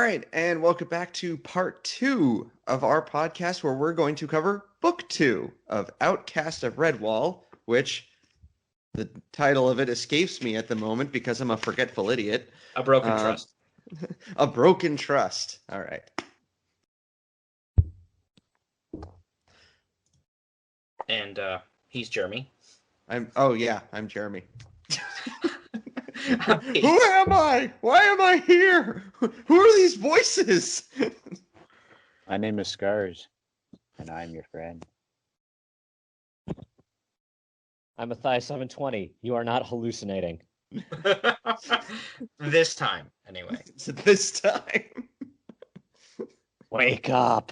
right, and welcome back to part 2 of our podcast where we're going to cover book 2 of Outcast of Redwall, which the title of it escapes me at the moment because I'm a forgetful idiot. A broken trust. A broken trust. All right. And he's Jeremy. I'm Jeremy. Who am I? Why am I here? Who are these voices? My name is Scars, and I'm your friend. I'm Matthias 720. You are not hallucinating. This time, anyway. This time. Wake up.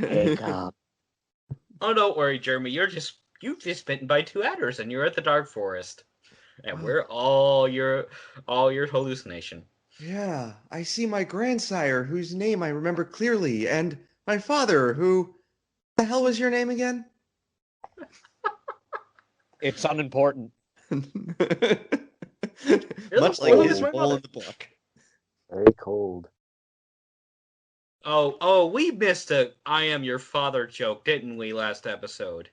Wake up. Oh, don't worry, Jeremy. You've just bitten by 2 adders, and you're at the Dark Forest. And we're all your hallucination. Yeah, I see my grandsire, whose name I remember clearly, and my father, who... the hell was your name again? It's unimportant. Much like his role in the book. Very cold. Oh, we missed a I am your father joke, didn't we, last episode?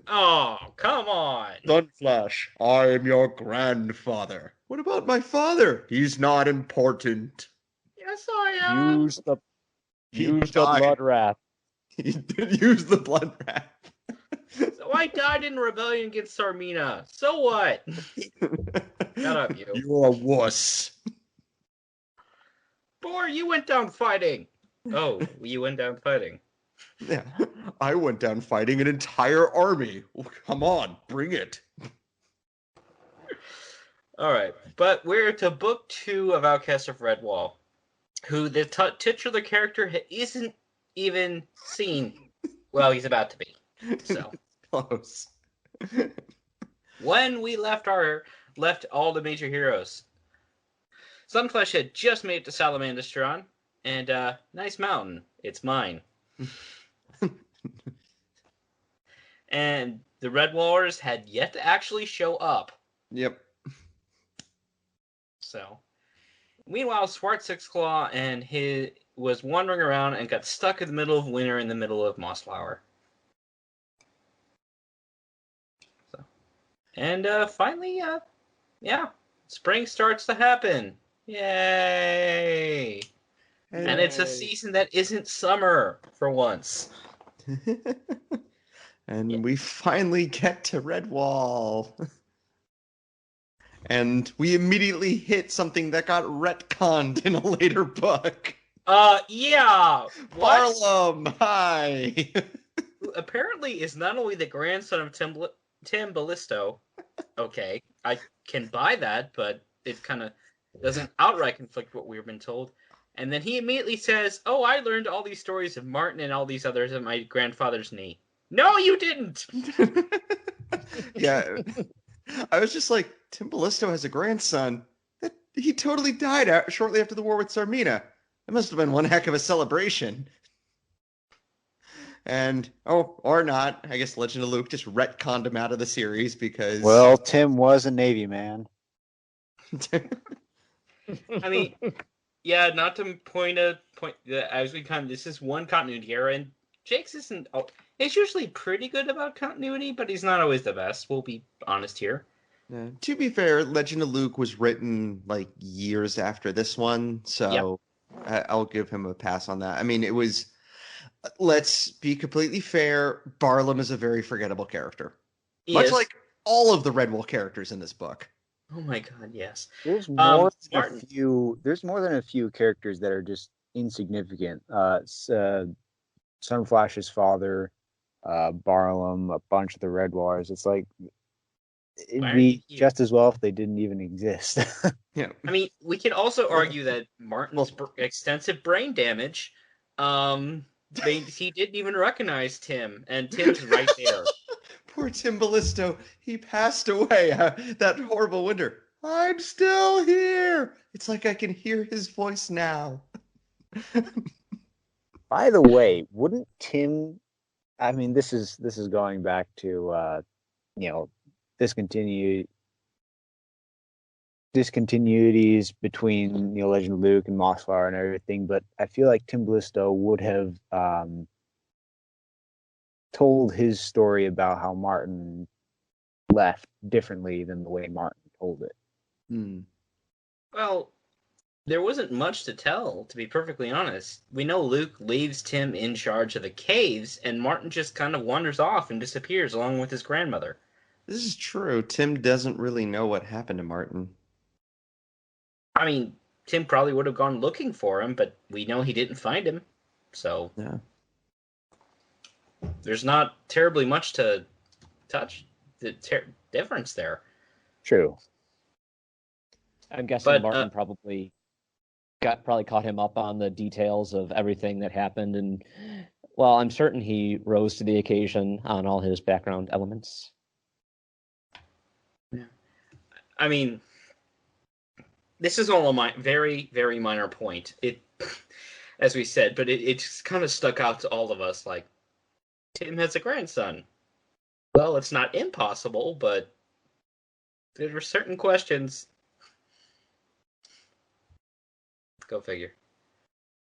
Oh, come on. Sunflash, I am your grandfather. What about my father? He's not important. Yes, I am. Use the blood wrath. He did use the blood wrath. So I died in rebellion against Sarmina. So what? Shut up, you. You're a wuss. Boar, you went down fighting. Oh, you went down fighting. Yeah, I went down fighting an entire army. Come on, bring it. All right, but we're to book 2 of Outcast of Redwall, who the titular character isn't even seen. Well, he's about to be. So close. When we left all the major heroes, Sunflesh had just made it to Salamandastron, and nice mountain. It's mine. And the Redwallers had yet to actually show up. Yep. So, meanwhile, Swartt Sixclaw and his was wandering around and got stuck in the middle of winter in the middle of Mossflower. So, and finally, spring starts to happen. Yay! And it's a season that isn't summer for once. And we finally get to Redwall. And we immediately hit something that got retconned in a later book. Yeah! What? Barlam, hi! Who apparently is not only the grandson of Tim Ballisto. Okay, I can buy that, but it kind of doesn't outright conflict what we've been told. And then he immediately says, "Oh, I learned all these stories of Martin and all these others at my grandfather's knee." No, you didn't! Yeah. I was just like, Tim Ballisto has a grandson. He totally died shortly after the war with Sarmina. It must have been one heck of a celebration. And, or not. I guess Legend of Luke just retconned him out of the series because... Well, Tim was a Navy man. I mean... Yeah, not to point as we this is one continuity error, and Jake's isn't. He's usually pretty good about continuity, but he's not always the best. We'll be honest here. To be fair, Legend of Luke was written like years after this one, so yep. I'll give him a pass on that. I mean, it was. Let's be completely fair. Barlam is a very forgettable character, much like all of the Redwall characters in this book. Oh my god, yes. There's more than a few characters that are just insignificant. Sunflash's father, Barlam, a bunch of the Redwallers. It's like it'd be just as well if they didn't even exist. Yeah. I mean, we can also argue that Martin's extensive brain damage, he didn't even recognize Tim, and Tim's right there. Poor Tim Ballisto. He passed away that horrible winter. I'm still here. It's like I can hear his voice now. By the way, wouldn't Tim? I mean, this is going back to discontinued discontinuities between Legend of Luke and Mossflower and everything, but I feel like Tim Ballisto would have told his story about how Martin left differently than the way Martin told it. Well, there wasn't much to tell, to be perfectly honest. We know Luke leaves Tim in charge of the caves, and Martin just kind of wanders off and disappears along with his grandmother. This is true. Tim doesn't really know what happened to Martin. I mean, Tim probably would have gone looking for him, but we know he didn't find him. So, yeah. There's not terribly much to touch the difference there. True. I'm guessing Martin probably caught him up on the details of everything that happened, and well, I'm certain he rose to the occasion on all his background elements. Yeah. I mean, this is all a very, very minor point. It, as we said, but it just kind of stuck out to all of us. Like, Tim has a grandson. Well, it's not impossible, but there were certain questions. Go figure.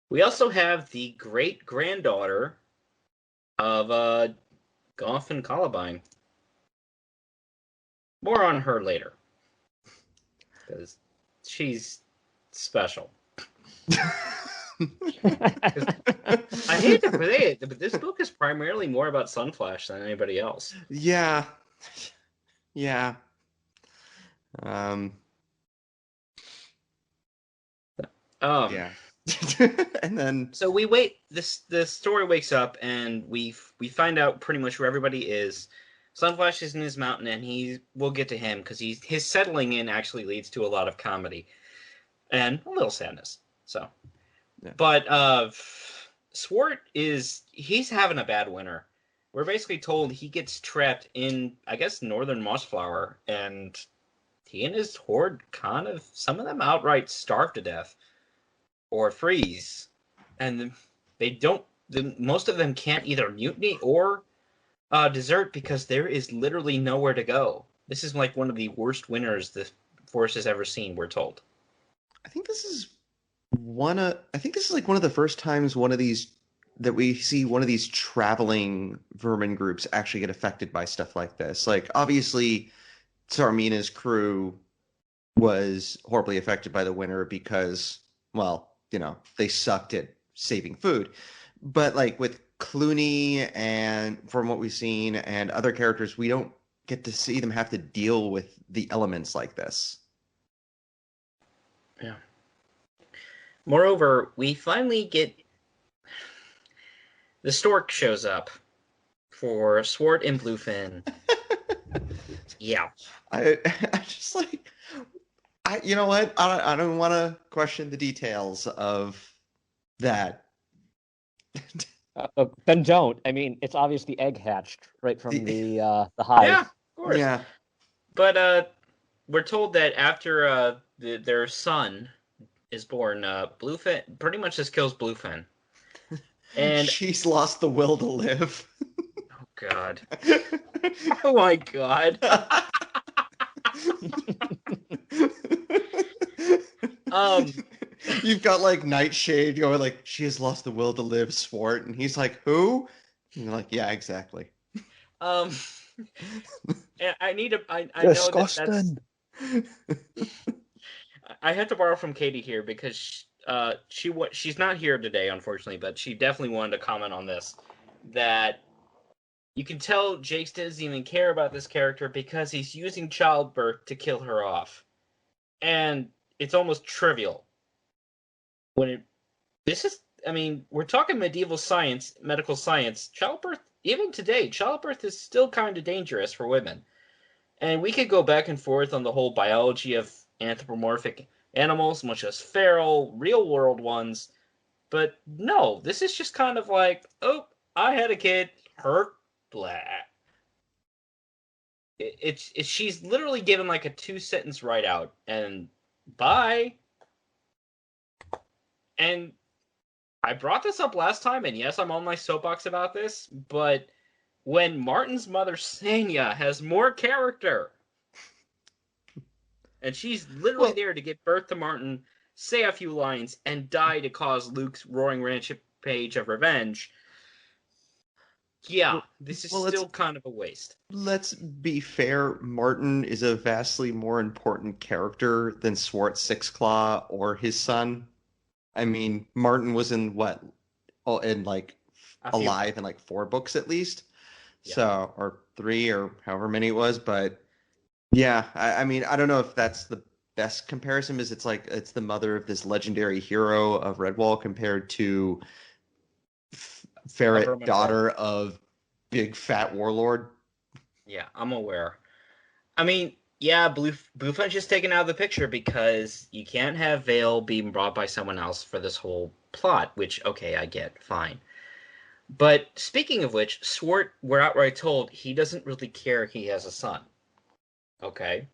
We also have the great-granddaughter of Goff and Columbine. More on her later. Because she's special. I hate to say it, but this book is primarily more about Sunflash than anybody else. Yeah. Yeah. Yeah. And then so we wait. The story wakes up, and we find out pretty much where everybody is. Sunflash is in his mountain, and we'll get to him because his settling in actually leads to a lot of comedy and a little sadness. So, yeah. But Swartt he's having a bad winter. We're basically told he gets trapped in, I guess, northern Mossflower, and he and his horde some of them outright starve to death or freeze, and most of them can't either mutiny or desert because there is literally nowhere to go. This is like one of the worst winters the forest has ever seen, we're told. I think this is like one of the first times that we see one of these traveling vermin groups actually get affected by stuff like this. Like, obviously, Sarmina's crew was horribly affected by the winter because, well, they sucked at saving food. But like with Clooney and from what we've seen and other characters, we don't get to see them have to deal with the elements like this. Yeah. Moreover, we finally get the stork shows up for Swartt and Bluefin. Yeah. I just like, you know what? I don't want to question the details of that. Then don't. I mean, it's obviously egg hatched right from the hive. Yeah, of course. Yeah. But we're told that after their son is born, Bluefin pretty much just kills Bluefin. And she's lost the will to live. Oh God. Oh my God. You've got like Nightshade going like, she has lost the will to live, Swartt, and he's like, who? And you're like, yeah, exactly. I know that's I have to borrow from Katie here because she's not here today, unfortunately, but she definitely wanted to comment on this. That you can tell Jakes doesn't even care about this character because he's using childbirth to kill her off. And it's almost trivial. We're talking medieval science, medical science. Childbirth, even today, childbirth is still kind of dangerous for women. And we could go back and forth on the whole biology of anthropomorphic animals, much as feral, real-world ones. But no, this is just kind of like, oh, I had a kid, her, blah. She's literally given like a 2-sentence write-out, and bye. And I brought this up last time, and yes, I'm on my soapbox about this, but when Martin's mother, Sanya, has more character, And she's literally there to give birth to Martin, say a few lines, and die to cause Luke's roaring rampage of revenge. Yeah, this is still kind of a waste. Let's be fair. Martin is a vastly more important character than Swartt Sixclaw or his son. I mean, Martin was in what? Oh, in like alive in like 4 books at least. Yeah. So, or 3 or however many it was. But yeah, I mean, I don't know if that's the best comparison, is it's like it's the mother of this legendary hero of Redwall compared to ferret daughter of big fat warlord. Yeah, I'm aware. I mean, yeah, Blueflinch is taken out of the picture because you can't have Vale being brought by someone else for this whole plot, which, okay, I get, fine. But speaking of which, Swartt, we're outright told he doesn't really care he has a son. Okay?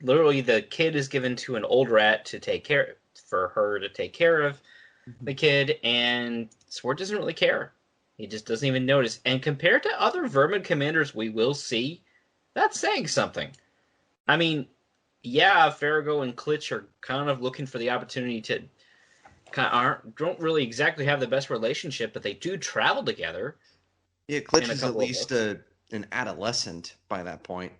Literally, the kid is given to an old rat to take care, for her to take care of the kid, and Swartt doesn't really care. He just doesn't even notice. And compared to other Vermin commanders we will see, that's saying something. I mean, yeah, Farrago and Klitsch are kind of looking for the opportunity to don't really exactly have the best relationship, but they do travel together. Yeah, Klitsch is at least an adolescent by that point.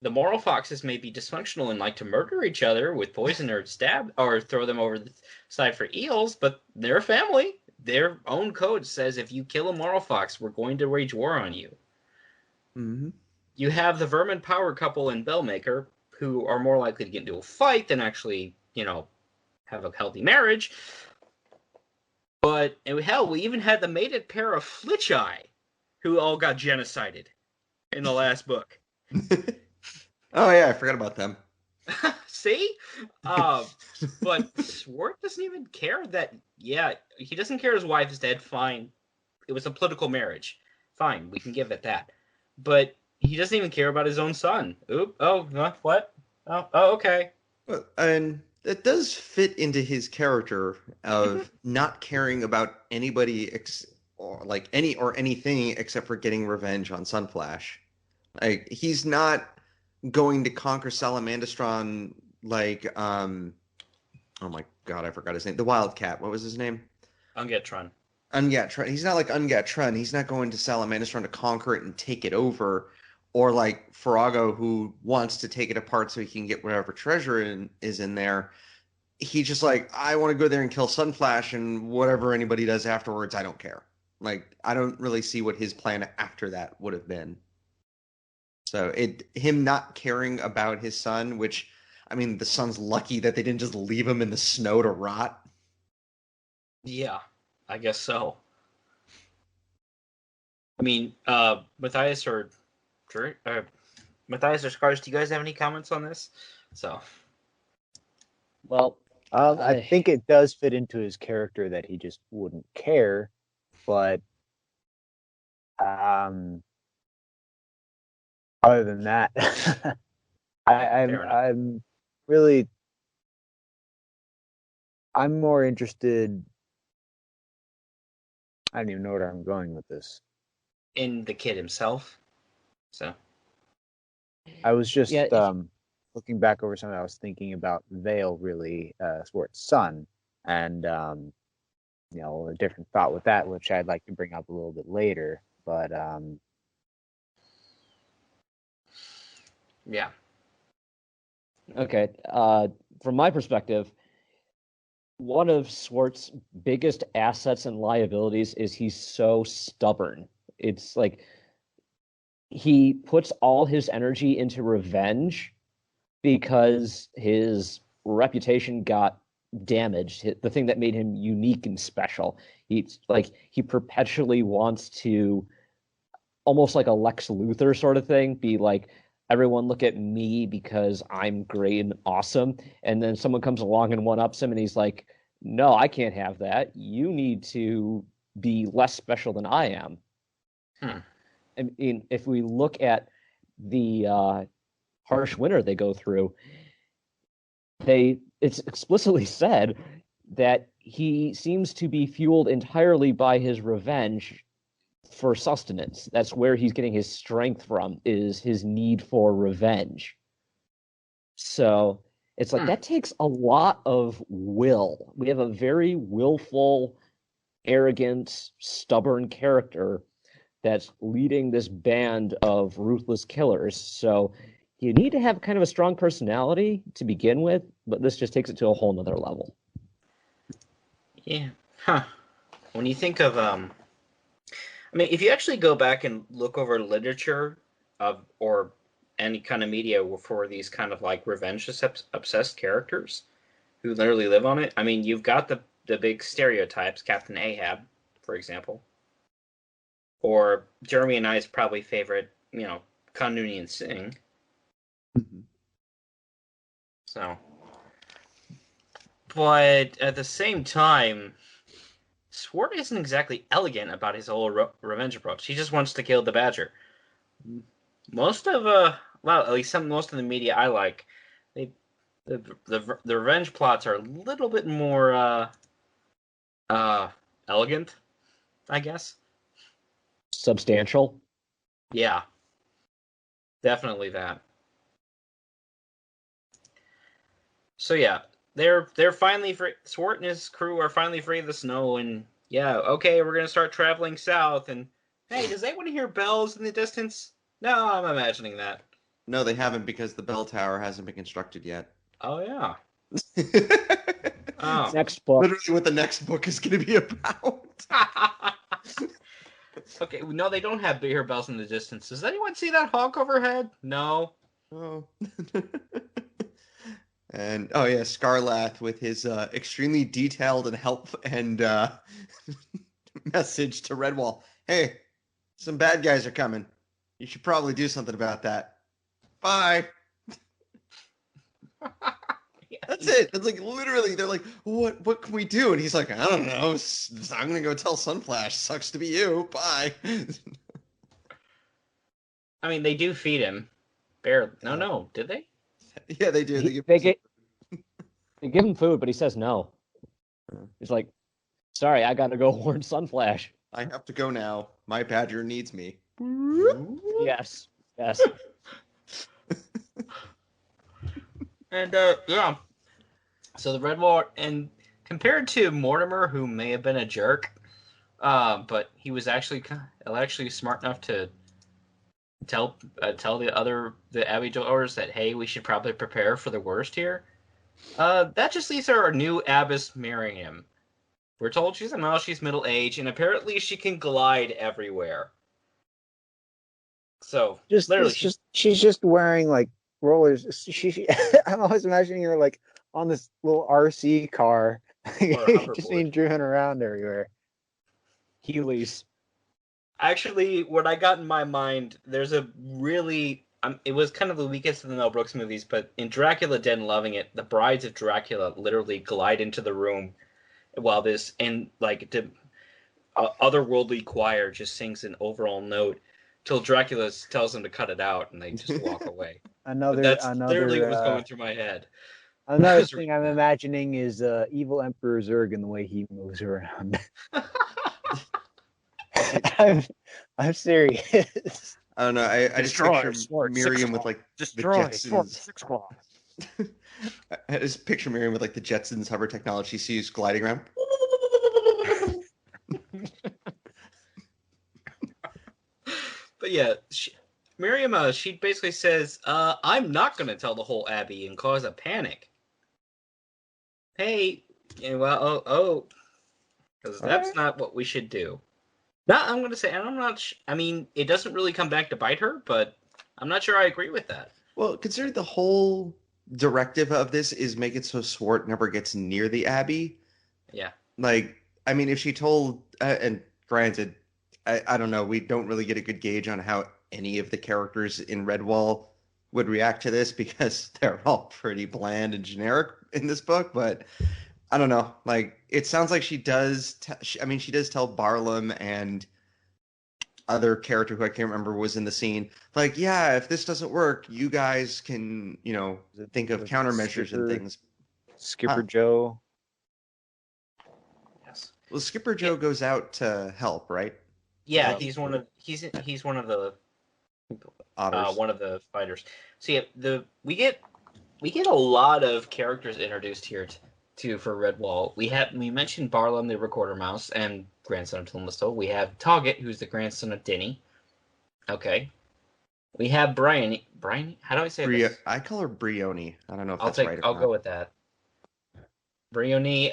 The Moral Foxes may be dysfunctional and like to murder each other with poison or stab or throw them over the side for eels, but they're a family. Their own code says if you kill a Moral Fox, we're going to wage war on you. Mm-hmm. You have the Vermin power couple and Bellmaker, who are more likely to get into a fight than actually, have a healthy marriage. But, hell, we even had the mated pair of Flitch-Eye, who all got genocided in the last book. Oh, yeah, I forgot about them. See? But Swartt doesn't even care that, he doesn't care his wife is dead, fine. It was a political marriage. Fine, we can give it that. But he doesn't even care about his own son. Oop, what? Oh, okay. And it does fit into his character of not caring about anybody or anything except for getting revenge on Sunflash. Like, he's not going to conquer Salamandastron like oh my god, I forgot his name. The Wildcat. What was his name? Ungatron. He's not like Ungatron. He's not going to Salamandastron to conquer it and take it over. Or like Farrago, who wants to take it apart so he can get whatever treasure is in there. He's just like, I want to go there and kill Sunflash, and whatever anybody does afterwards, I don't care. Like, I don't really see what his plan after that would have been. So him not caring about his son, which, I mean, the son's lucky that they didn't just leave him in the snow to rot. Yeah, I guess so. I mean, Matthias or Scars, do you guys have any comments on this? Well, I think it does fit into his character that he just wouldn't care, but other than that, I'm more interested. I don't even know where I'm going with this. In the kid himself. So I was just looking back over something. I was thinking about Vale, really, Swartt's son, and a different thought with that, which I'd like to bring up a little bit later. But yeah. Okay. From my perspective, one of Swartt's biggest assets and liabilities is he's so stubborn. It's like he puts all his energy into revenge because his reputation got damaged. The thing that made him unique and special. He perpetually wants to, almost like a Lex Luthor sort of thing, be like, everyone look at me because I'm great and awesome. And then someone comes along and one-ups him and he's like, no, I can't have that. You need to be less special than I am. I mean, if we look at the harsh winter they go through, it's explicitly said that he seems to be fueled entirely by his revenge for sustenance. That's where he's getting his strength from, is his need for revenge. So it's like that takes a lot of will. We have a very willful, arrogant, stubborn character that's leading this band of ruthless killers. So you need to have kind of a strong personality to begin with, but this just takes it to a whole nother level. Yeah. Huh. When you think of, I mean, if you actually go back and look over literature or any kind of media for these kind of like revenge-obsessed characters who literally live on it, I mean, you've got the big stereotypes, Captain Ahab, for example. Or Jeremy and I's probably favorite, Khan Noonien Singh. Mm-hmm. So, but at the same time, Swartt isn't exactly elegant about his whole revenge approach. He just wants to kill the badger. Most of at least most of the media I like, the revenge plots are a little bit more elegant, I guess. Substantial. Yeah, definitely that. So yeah, they're finally free. Swartt and his crew are finally free of the snow, and yeah, okay, we're gonna start traveling south. And hey, does anyone hear bells in the distance? No, I'm imagining that. No, they haven't because the bell tower hasn't been constructed yet. Oh yeah. Oh. Next book. Literally, what the next book is going to be about. Okay, no, they don't have hear bells in the distance. Does anyone see that hawk overhead? No. Oh. And oh yeah, Scarlath with his extremely detailed and message to Redwall. Hey, some bad guys are coming. You should probably do something about that. Bye. That's it. It's like literally, they're like, what can we do? And he's like, I don't know. I'm gonna go tell Sunflash. Sucks to be you. Bye. I mean, they do feed him. Barely. No. Did they? Yeah, they do. They give him food, but he says no. He's like, sorry, I gotta go warn Sunflash. I have to go now. My badger needs me. Yes. And yeah. So the Redwall, and compared to Mortimer, who may have been a jerk, but he was actually smart enough to tell the Abbey dwellers that, hey, we should probably prepare for the worst here. That just leaves our new abbess marrying him. We're told she's middle-aged, and apparently she can glide everywhere. So literally, she's just wearing like rollers. I'm always imagining her like on this little RC car, just being driven around everywhere. Heelys. Actually, what I got in my mind, there's a really... it was kind of the weakest of the Mel Brooks movies, but in Dracula Dead and Loving It, the brides of Dracula literally glide into the room while this otherworldly choir just sings an overall note till Dracula tells them to cut it out, and they just walk away. That's literally what was going through my head. Another thing I'm imagining is evil Emperor Zurg and the way he moves around. I'm serious. I don't know. I just picture Miriam with like the Jetsons. I just picture Miriam with like the Jetsons hover technology. She sees gliding around. But yeah, Miriam, she basically says, I'm not going to tell the whole Abbey and cause a panic. Hey, because that's not what we should do. No, I'm going to say, and I'm not. I mean, it doesn't really come back to bite her, but I'm not sure I agree with that. Well, considering the whole directive of this is make it so Swartt never gets near the Abbey. Yeah. Like, I mean, if she told, and granted, I don't know, we don't really get a good gauge on how any of the characters in Redwall would react to this because they're all pretty bland and generic in this book, but I don't know. Like, it sounds like she does tell Barlam and other character who I can't remember was in the scene, like, yeah, if this doesn't work, you guys can, think of countermeasures and things. Skipper Joe. Yes. Well, Skipper Joe goes out to help, right? Yeah, he's one of the Otters. one of the fighters. So yeah, we get we get a lot of characters introduced here too for Redwall. We mentioned Barlam, the recorder mouse, and grandson of Tilmisto. We have Toggett, who's the grandson of Denny. Okay. We have Brian. Brian, how do I say this? I call her Brioni. I don't know if that's right or I'll not. go with that. Brioni,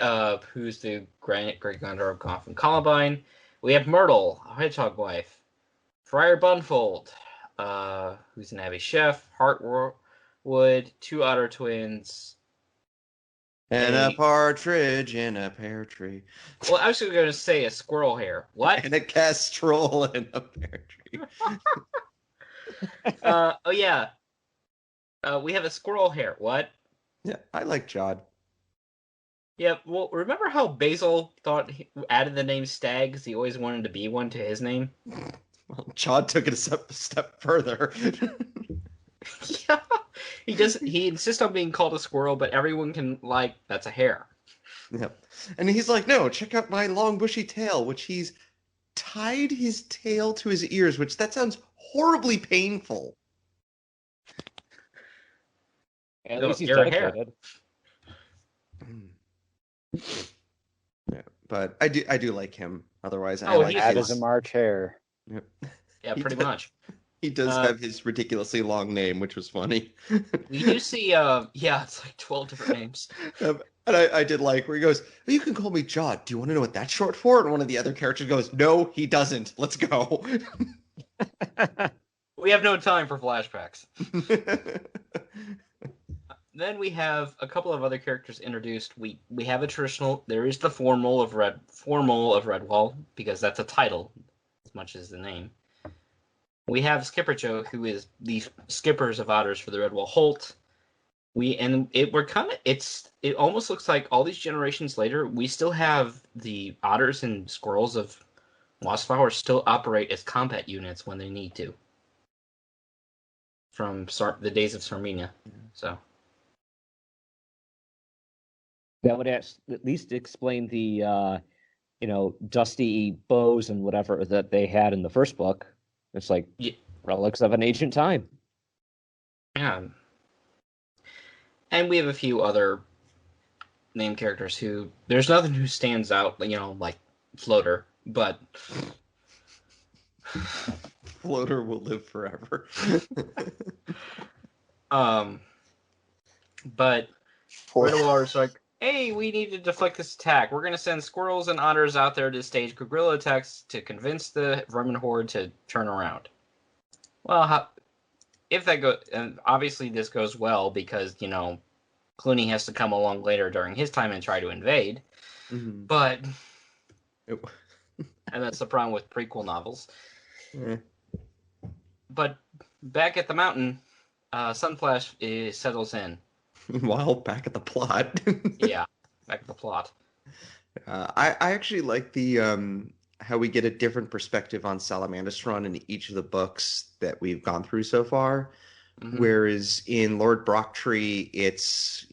who's the great granddaughter of Goff and Columbine. We have Myrtle, a hedgehog wife. Friar Bunfold, who's an Abbey chef. Heartwood, two otter twins. And a partridge in a pear tree. Well, I was going to say a squirrel hare. What? And a kestrel in a pear tree. Oh, yeah. We have a squirrel hare. What? Yeah, I like Jod. Yeah, well, remember how Basil thought he added the name Stag because he always wanted to be one to his name? Well, Jod took it a step further. Yeah, he insists on being called a squirrel, but everyone can, that's a hare. Yep. And he's like, no, check out my long bushy tail, which he's tied his tail to his ears, which that sounds horribly painful. At least he's dedicated. Yeah, but I do like him. Otherwise, I like that as a March hare. Yep. Yeah, pretty much. He does have his ridiculously long name, which was funny. We do see, it's like 12 different names. And I did like where he goes, well, you can call me Jod. Do you want to know what that's short for? And one of the other characters goes, no, he doesn't. Let's go. We have no time for flashbacks. Then we have a couple of other characters introduced. We have a traditional. There is the formal of Redwall, because that's a title as much as the name. We have Skipper Joe, who is the skippers of otters for the Redwall Holt. It almost looks like all these generations later, we still have the otters and squirrels of Mossflower still operate as combat units when they need to. From the days of Sarmenia, so. That would at least explain the, dusty bows and whatever that they had in the first book. It's like relics of an ancient time. Yeah. And we have a few other named characters who... There's nothing who stands out, like Floater, but... Floater will live forever. But Redwall's like, hey, we need to deflect this attack. We're going to send squirrels and otters out there to stage guerrilla attacks to convince the vermin horde to turn around. Well, if that goes... And obviously this goes well because, Clooney has to come along later during his time and try to invade. Mm-hmm. But... and that's the problem with prequel novels. Yeah. But back at the mountain, Sunflash settles in. Meanwhile, back at the plot. Yeah, back at the plot. I actually like the how we get a different perspective on Salamandastron in each of the books that we've gone through so far. Mm-hmm. Whereas in Lord Brocktree, it's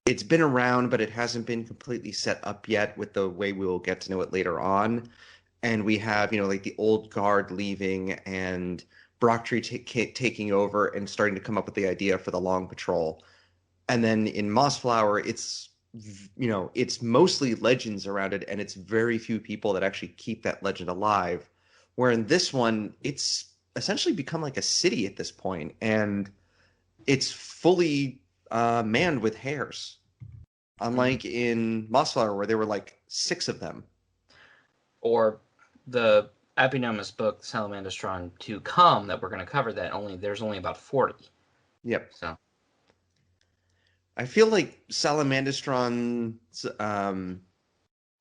it's been around, but it hasn't been completely set up yet with the way we will get to know it later on. And we have the old guard leaving and Brocktree taking over and starting to come up with the idea for the long patrol. And then in Mossflower, it's mostly legends around it, and it's very few people that actually keep that legend alive. Where in this one, it's essentially become like a city at this point, and it's fully manned with hares. Unlike in Mossflower, where there were like 6 of them. Or the eponymous book, Salamandastron to Come, that we're going to cover, there's only about 40. Yep. So I feel like Salamandastron's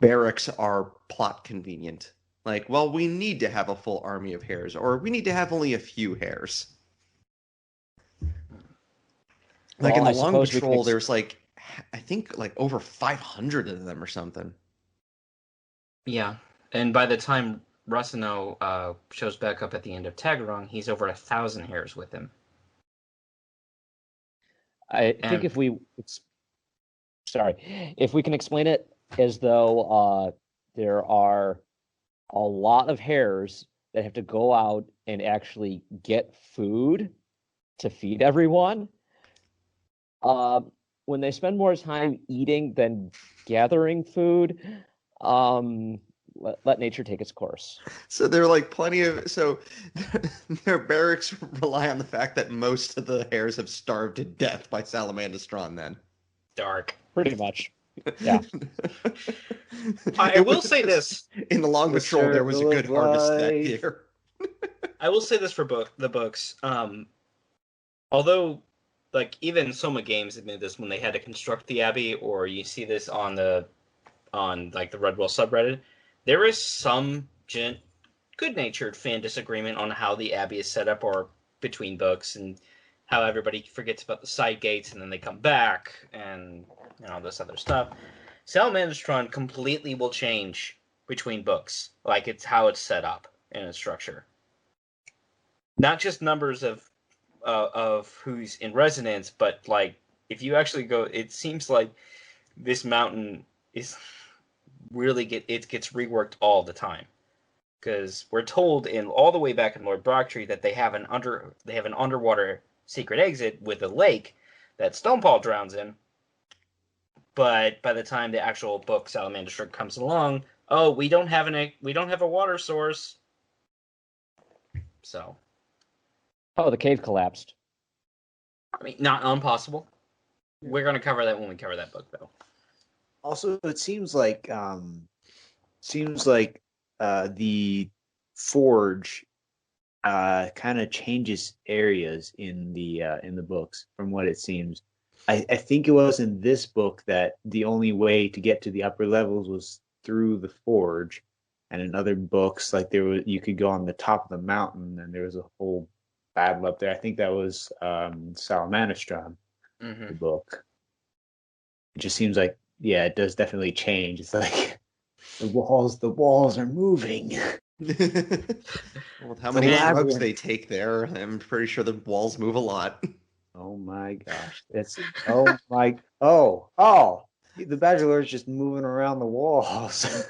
barracks are plot convenient. Like, well, we need to have a full army of hares, or we need to have only a few hares. Like in the Long Patrol, there's I think over 500 of them or something. Yeah, and by the time Rossino shows back up at the end of Tagarong, he's over 1,000 hares with him. I think if we can explain it as though there are a lot of hares that have to go out and actually get food to feed everyone, When they spend more time eating than gathering food, let nature take its course. So there are like plenty of their barracks rely on the fact that most of the hares have starved to death by Salamandastron. Then dark, pretty much. Yeah. I will say this in the Long Patrol, there was a good harvest that year. I will say this for the books. Although, like even Soma Games admitted this when they had to construct the Abbey, or you see this on like the Redwall subreddit, there is some good-natured fan disagreement on how the Abbey is set up, or between books, and how everybody forgets about the side gates and then they come back and all this other stuff. Salamandastron completely will change between books, like it's how it's set up in its structure. Not just numbers of who's in residence, but like if you actually go, it seems like this mountain is really gets reworked all the time, because we're told in all the way back in Lord Brocktree that they have an underwater secret exit with a lake that Stonepaw drowns in. But by the time the actual book Salamandastron comes along, we don't have a water source. So, the cave collapsed. I mean, not impossible. We're going to cover that when we cover that book, though. Also, it seems like the forge kind of changes areas in the books from what it seems. I think it was in this book that the only way to get to the upper levels was through the forge, and in other books, like you could go on the top of the mountain, and there was a whole battle up there. I think that was Salamandastron, the book. It just seems like, yeah, it does definitely change. It's like the walls are moving. Well, how many drugs they take there? I'm pretty sure the walls move a lot. Oh my gosh! The Bachelor is just moving around the walls.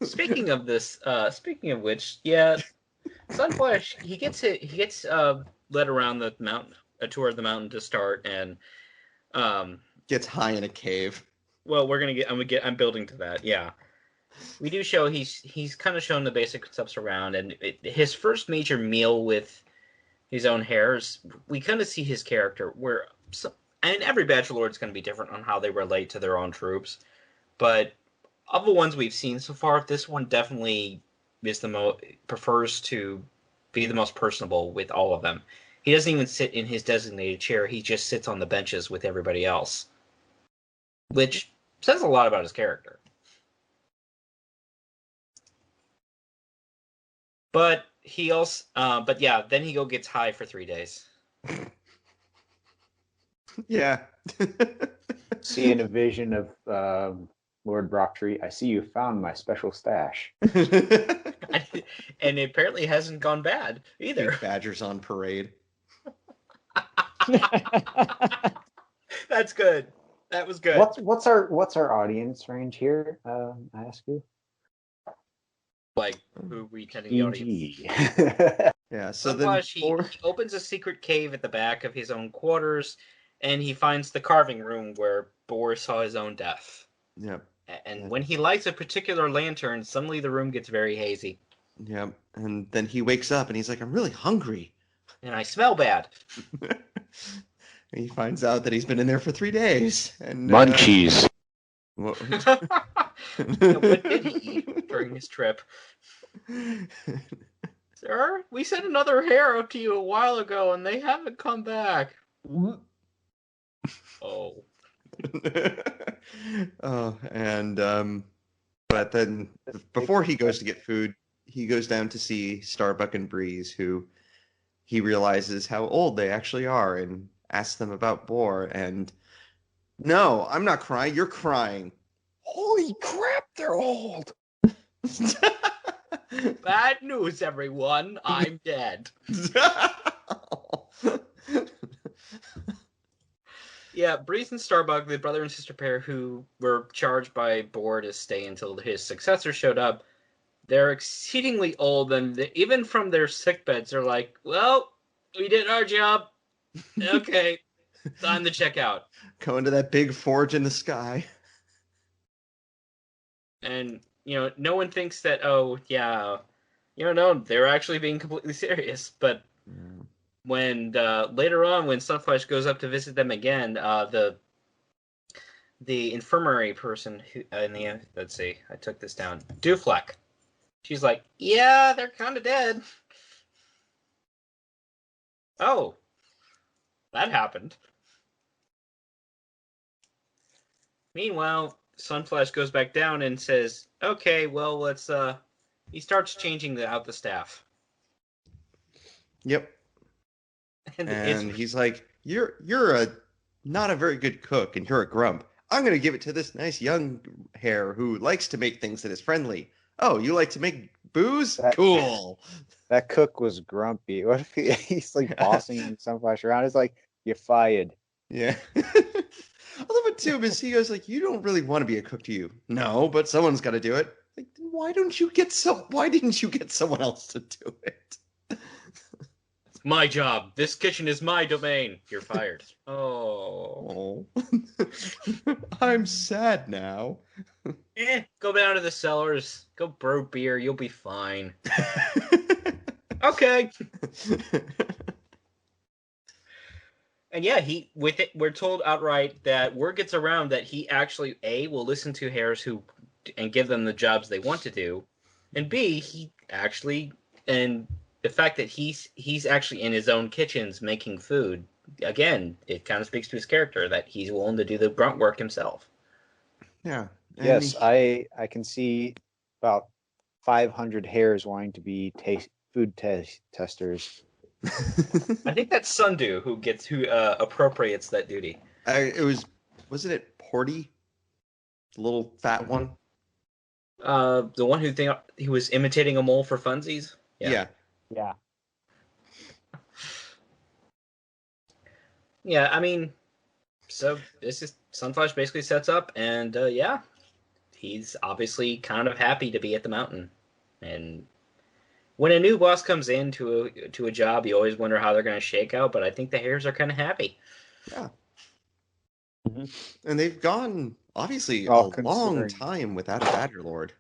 Speaking of which, yeah, Sunflash he gets led around the mountain, a tour of the mountain to start, and gets high in a cave. Well, I'm building to that. Yeah, we do show he's kind of shown the basic concepts around, and his first major meal with his own hares, we kind of see his character, and every Bachelor's going to be different on how they relate to their own troops, but of the ones we've seen so far, this one definitely is prefers to be the most personable with all of them. He doesn't even sit in his designated chair, he just sits on the benches with everybody else, which says a lot about his character. But he also, then he gets high for 3 days. Yeah. Seeing a vision of Lord Brocktree, I see you found my special stash. And it apparently hasn't gone bad either. Big badgers on parade. That's good. That was good. What's our audience range here? I ask you. Like, who we tend to the audience? Yeah, so he opens a secret cave at the back of his own quarters, and he finds the carving room where Boar saw his own death. Yep. And when he lights a particular lantern, suddenly the room gets very hazy. Yep. And then he wakes up and he's like, I'm really hungry. And I smell bad. And he finds out that he's been in there for 3 days. And Munchies. What did he eat during his trip? Sir, we sent another hare up to you a while ago, and they haven't come back. Oh. Oh, and but then before he goes to get food, he goes down to see Starbuck and Breeze, who he realizes how old they actually are, and asks them about Boar. And no, I'm not crying. You're crying. Holy crap, they're old. Bad news, everyone. I'm dead. Yeah, Breeze and Starbuck, the brother and sister pair who were charged by Boar to stay until his successor showed up, they're exceedingly old, and even from their sick beds, they're like, well, we did our job. Okay. Time to check out. Going to that big forge in the sky. And, no one thinks that, oh, yeah, no, they're actually being completely serious. But when, later on, when Sunflash goes up to visit them again, the infirmary person who, let's see, I took this down, Dufleck, she's like, yeah, they're kind of dead. Oh, that happened. Meanwhile, Sunflash goes back down and says, okay, well, let's, he starts changing out the staff. Yep. And he's like, you're not a very good cook, and you're a grump. I'm going to give it to this nice young hare who likes to make things that is friendly. Oh, you like to make booze? Cool. That cook was grumpy. What if he's like bossing Sunflash around? It's like, you're fired. Yeah. I love it too, because he goes like, you don't really want to be a cook, do you? No, but someone's got to do it. Like, why didn't you get someone else to do it? It's my job. This kitchen is my domain. You're fired. Oh. I'm sad now. Go down to the cellars. Go brew beer. You'll be fine. Okay. And yeah, we're told outright that word gets around that he actually, A, will listen to hares and give them the jobs they want to do, and B, and the fact that he's actually in his own kitchens making food, again, it kind of speaks to his character that he's willing to do the grunt work himself. Yeah. Yes, I can see about 500 hares wanting to be food testers. I think that's Sundu who appropriates that duty. Wasn't it Porty? The little fat one? The one who was imitating a mole for funsies? Yeah. Yeah, I mean, so this is Sunflash basically sets up, and he's obviously kind of happy to be at the mountain. And when a new boss comes in to a job, you always wonder how they're going to shake out, but I think the hares are kind of happy. Yeah. Mm-hmm. And they've gone, obviously, a long time without a Badger Lord.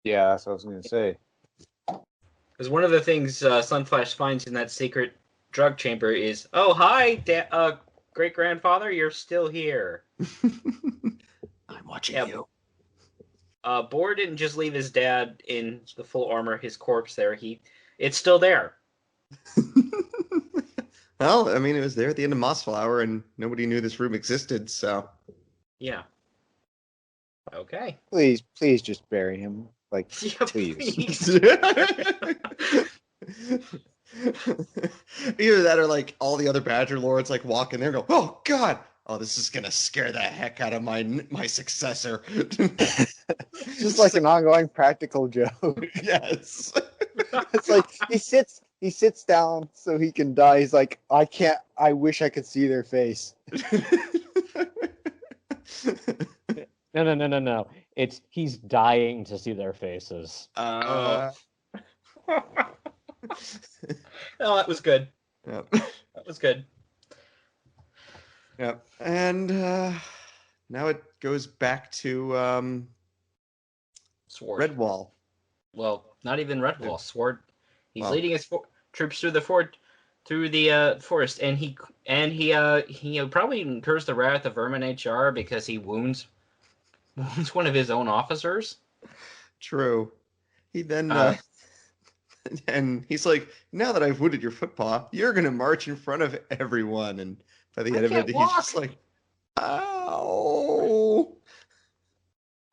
Yeah, that's what I was going to say. Because one of the things Sunflash finds in that secret drug chamber is, oh, hi, great-grandfather, you're still here. I'm watching you. Boar didn't just leave his dad in the full armor, his corpse there. It's still there. Well, I mean, it was there at the end of Mossflower, and nobody knew this room existed, so... Yeah. Okay. Please just bury him. Like, please. Either that or, like, all the other Badger Lords, like, walk in there and go, oh, God! Oh, this is gonna scare the heck out of my successor. Just like an ongoing practical joke. Yes. It's like he sits down so he can die. He's like, I wish I could see their face. No. He's dying to see their faces. Oh, that was good. Yep. That was good. Yep. And now it goes back to Swartt. Redwall. Well, not even Redwall. Swartt. He's leading his troops through the forest, and he probably incurs the wrath of Vermin HR because he wounds one of his own officers. True. He then and he's like, now that I've wounded your footpaw, you're gonna march in front of everyone. And by the end of it, he's just like, ow.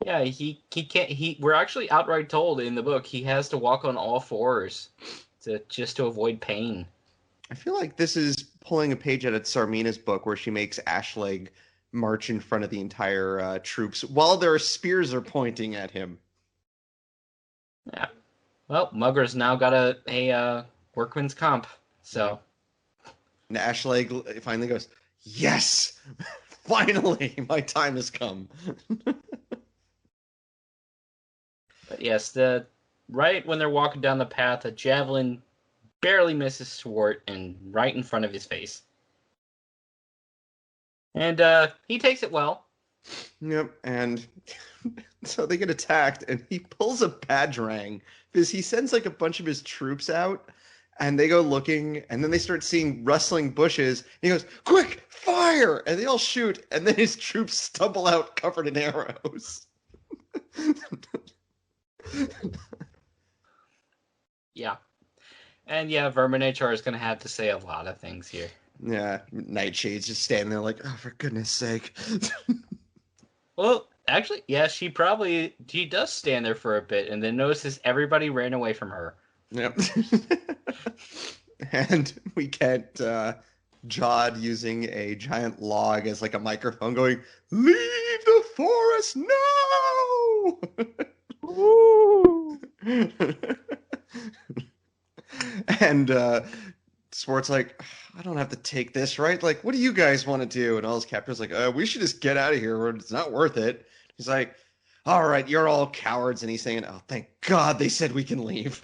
Yeah, he can't. We're actually outright told in the book he has to walk on all fours to avoid pain. I feel like this is pulling a page out of Sarmina's book where she makes Ashleg march in front of the entire troops while their spears are pointing at him. Yeah. Well, Mugger's now got a workman's comp, so. And Ashleg finally goes, yes! Finally! My time has come. But yes, right when they're walking down the path, a javelin barely misses Swartt and right in front of his face. And he takes it well. Yep, and so they get attacked, and he pulls a badrang because he sends like a bunch of his troops out, and they go looking, and then they start seeing rustling bushes. And he goes, "Quick, fire!" And they all shoot, and then his troops stumble out covered in arrows. Yeah. And yeah, Vermin HR is going to have to say a lot of things here. Yeah, Nightshade's just standing there like, oh, for goodness sake. Well, actually, yeah, she does stand there for a bit and then notices everybody ran away from her. Yep. And we get Jod using a giant log as like a microphone going, "Leave the forest now!" And Swartt's like, "I don't have to take this, right? Like, what do you guys want to do?" And all his captors like, "We should just get out of here. It's not worth it." He's like, "All right, you're all cowards." And he's saying, "Oh, thank God they said we can leave."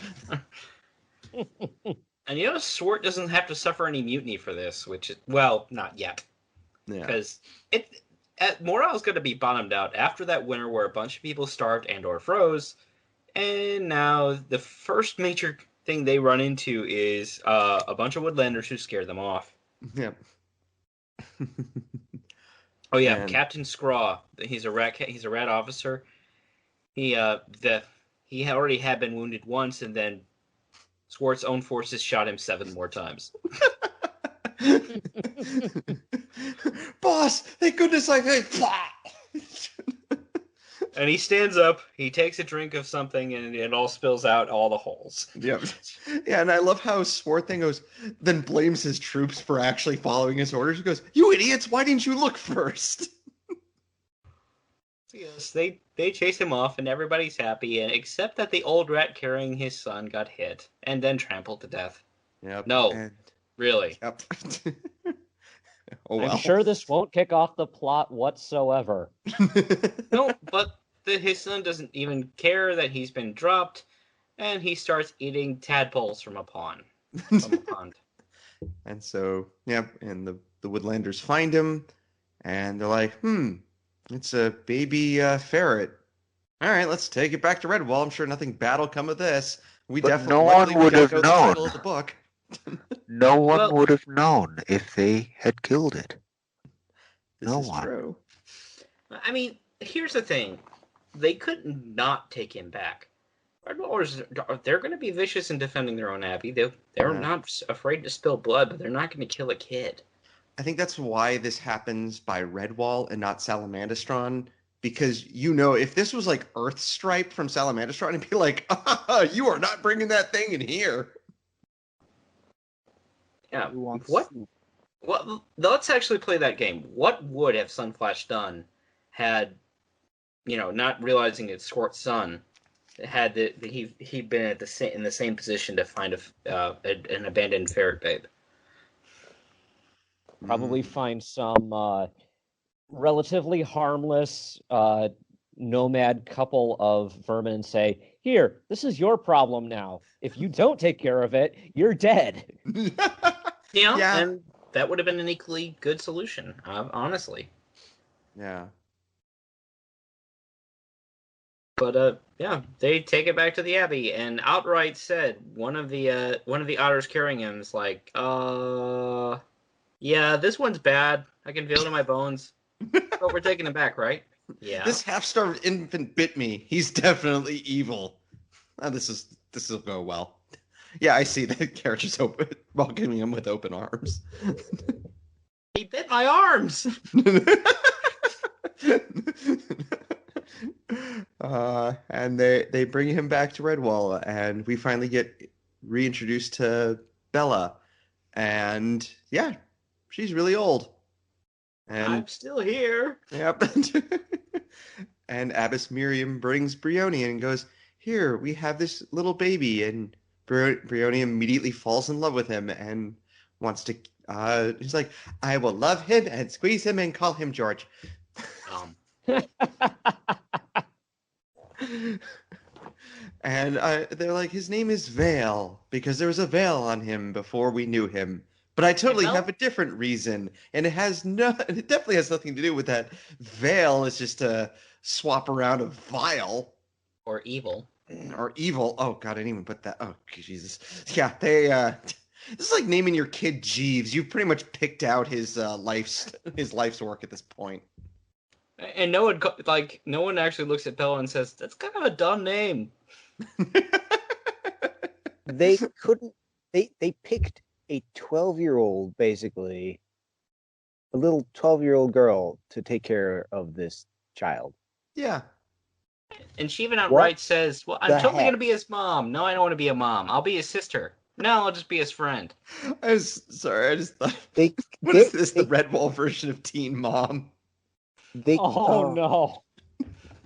And you know, Swartt doesn't have to suffer any mutiny for this, which is, well, not yet. Because morale's going to be bottomed out after that winter where a bunch of people starved and or froze. And now the first major thing they run into is a bunch of woodlanders who scare them off. Yep. Oh yeah, and Captain Scraw. He's a rat officer. He already had been wounded once, and then Swart's own forces shot him 7 more times. Boss, thank goodness I made. And he stands up, he takes a drink of something, and it all spills out all the holes. Yep. Yeah, and I love how Swartt then blames his troops for actually following his orders. He goes, "You idiots, why didn't you look first?" Yes, they chase him off, and everybody's happy, except that the old rat carrying his son got hit, and then trampled to death. Yep. No, really. Yep. Oh, well. I'm sure this won't kick off the plot whatsoever. No, but his son doesn't even care that he's been dropped, and he starts eating tadpoles from a pond. And so, and the woodlanders find him, and they're like, it's a baby ferret. All right, let's take it back to Redwall. I'm sure nothing bad will come of this. No one would have known. The book. No one would have known if they had killed it. No one. True. I mean, here's the thing. They could not take him back. Redwallers, they're going to be vicious in defending their own abbey. They're not afraid to spill blood, but they're not going to kill a kid. I think that's why this happens by Redwall and not Salamandastron. Because, if this was like Earthstripe from Salamandastron, it'd be like, you are not bringing that thing in here. Yeah. What? Well, let's actually play that game. What would have Sunflash done had, not realizing it's Swart's son, had he been in the same position to find an abandoned ferret babe? Probably find some relatively harmless nomad couple of vermin and say, "Here, this is your problem now. If you don't take care of it, you're dead." Yeah, and that would have been an equally good solution, honestly. Yeah. But they take it back to the Abbey, and outright said one of the otters carrying him is like, yeah, this one's bad. I can feel it in my bones. But we're taking him back, right? Yeah. This half-starved infant bit me. He's definitely evil. This will go well. Yeah, I see the character's welcoming him with open arms. He bit my arms. And they bring him back to Redwall, and we finally get reintroduced to Bella, and she's really old. And I'm still here. Yep. And Abbess Miriam brings Brioni and goes, "Here, we have this little baby," and Brioni immediately falls in love with him and wants to. He's like, "I will love him and squeeze him and call him George." And they're like, "His name is Veil because there was a veil on him before we knew him." But I totally have a different reason, and it definitely has nothing to do with that. Vale is just a swap around of vile or evil. Or evil. Oh god, I didn't even put that. Oh Jesus. Yeah, they this is like naming your kid Jeeves. You've pretty much picked out his life's work at this point. And no one actually looks at Bella and says, "That's kind of a dumb name." They couldn't. They picked a 12-year-old, basically, a little 12-year-old girl to take care of this child. Yeah. And she even outright says, "Well, I'm totally going to be his mom. No, I don't want to be a mom. I'll be his sister. No, I'll just be his friend." I just thought, what is this, the Redwall version of Teen Mom? No.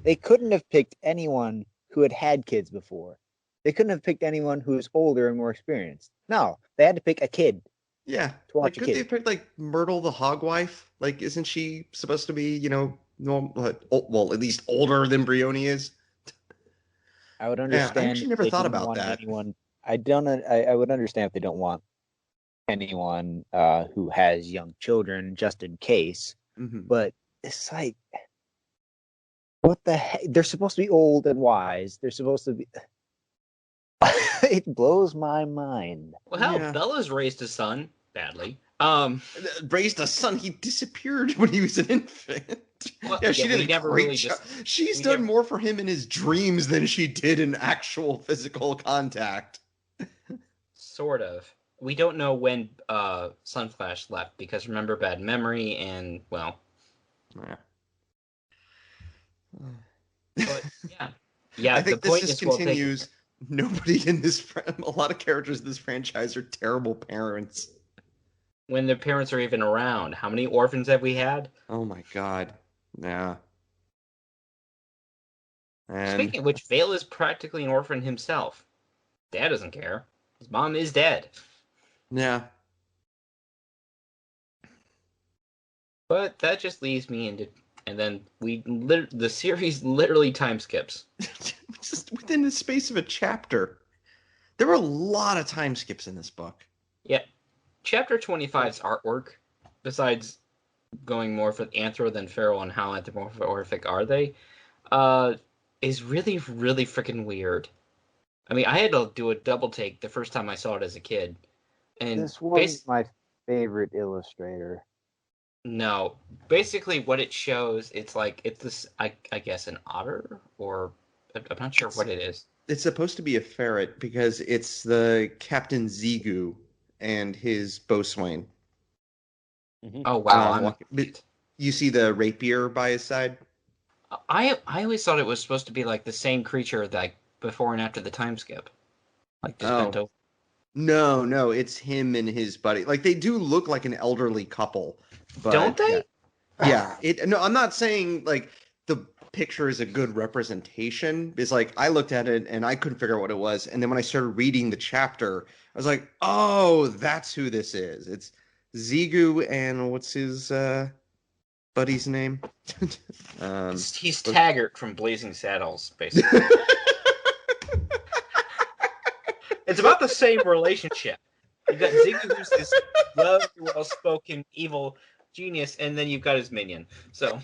They couldn't have picked anyone who had kids before. They couldn't have picked anyone who's older and more experienced. No, they had to pick a kid. Yeah. To watch a kid. They pick Myrtle the Hogwife? Isn't she supposed to be, normal, well, at least older than Brione is? I would understand. Yeah, I actually never thought about that. I would understand if they don't want anyone who has young children just in case. Mm-hmm. But it's like, what the heck? They're supposed to be old and wise. They're supposed to be. It blows my mind. Well, hell, Bella's raised a son badly. Raised a son. He disappeared when he was an infant. Well, yeah, she did a great job. She's done more for him in his dreams than she did in actual physical contact. Sort of. We don't know when Sunflash left because remember bad memory and well. Yeah. But yeah. I think this just continues. Nobody in a lot of characters in this franchise are terrible parents. When their parents are even around. How many orphans have we had? Oh my god. Yeah. And... Speaking of which, Vale is practically an orphan himself. Dad doesn't care. His mom is dead. Yeah. But that just leaves me into... And then the series literally time skips. Just within the space of a chapter. There were a lot of time skips in this book. Yeah. Chapter 25's artwork, besides going more for anthro than feral and how anthropomorphic are they, is really, really freaking weird. I mean, I had to do a double take the first time I saw it as a kid. And this was my favorite illustrator. No. Basically, what it shows, it's this, I guess, an otter? Or, I'm not sure what it is. It's supposed to be a ferret because it's the Captain Zigu and his boatswain. Mm-hmm. Oh, wow. You see the rapier by his side? I always thought it was supposed to be like the same creature before and after the time skip. Like just bent over. No, it's him and his buddy. They do look like an elderly couple. But, don't they? Yeah. No, I'm not saying the picture is a good representation. It's I looked at it and I couldn't figure out what it was. And then when I started reading the chapter, I was like, oh, that's who this is. It's Zigu and what's his buddy's name? He's Taggart from Blazing Saddles, basically. It's about the same relationship. You've got Zigu, who's this lovely, well-spoken, evil genius, and then you've got his minion. So,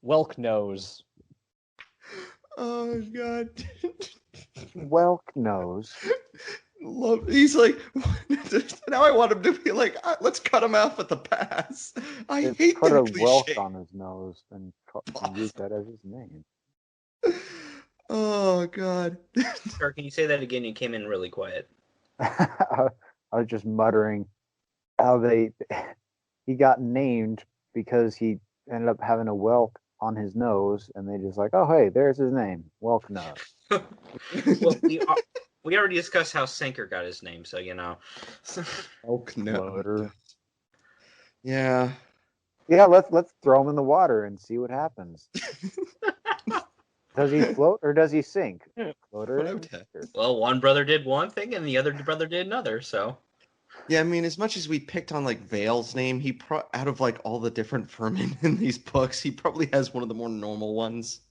Welk Nose. Oh god. Welk Nose. He's now I want him to be let's cut him off at the pass. I hate put that a cliche. Welk on his nose and use that as his name. Oh god. Sir, can you say that again? You came in really quiet. I was just muttering how he got named because he ended up having a whelk on his nose, and they just oh hey, there's his name, Welk Nose. Well, we already discussed how Sanker got his name, so you know. Welk Nose. Yeah. Yeah, let's throw him in the water and see what happens. Does he float or does he sink? Floater. Well, one brother did one thing and the other brother did another, so. Yeah, I mean, as much as we picked on Vale's name, out of all the different vermin in these books, he probably has one of the more normal ones.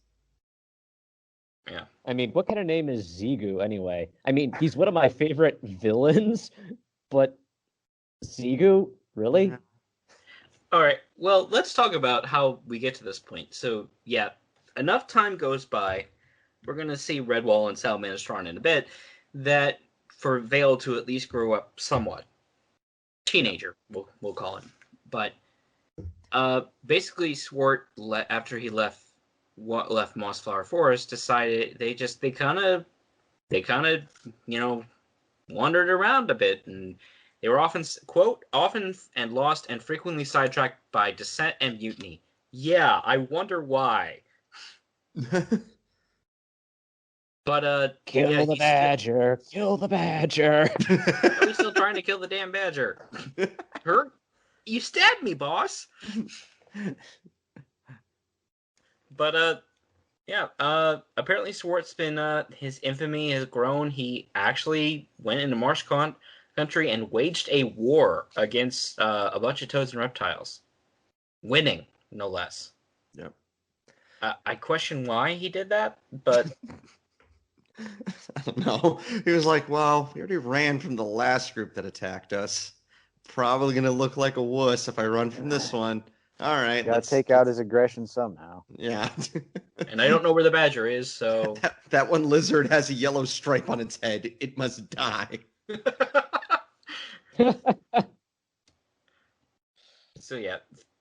Yeah. I mean, what kind of name is Zigu anyway? I mean, he's one of my favorite villains, but Zigu? Really? All right. Well, let's talk about how we get to this point. So, yeah, enough time goes by. We're going to see Redwall and Salamandastron in a bit. That for Vale to at least grow up somewhat. Teenager, we'll call him. But basically, Swartt, after he left Mossflower Forest, decided they kind of wandered around a bit, and they were often and lost and frequently sidetracked by dissent and mutiny. Yeah, I wonder why. But kill the badger. Kill the badger. Are we still trying to kill the damn badger? Her? You stabbed me, boss. But apparently Swart's been his infamy has grown. He actually went into marsh country and waged a war against a bunch of toads and reptiles, winning no less. Yep. I question why he did that, but I don't know. He was like, well, we already ran from the last group that attacked us. Probably going to look like a wuss if I run from this one. All right. Gotta take out his aggression somehow. Yeah. And I don't know where the badger is, so... That one lizard has a yellow stripe on its head. It must die. So yeah,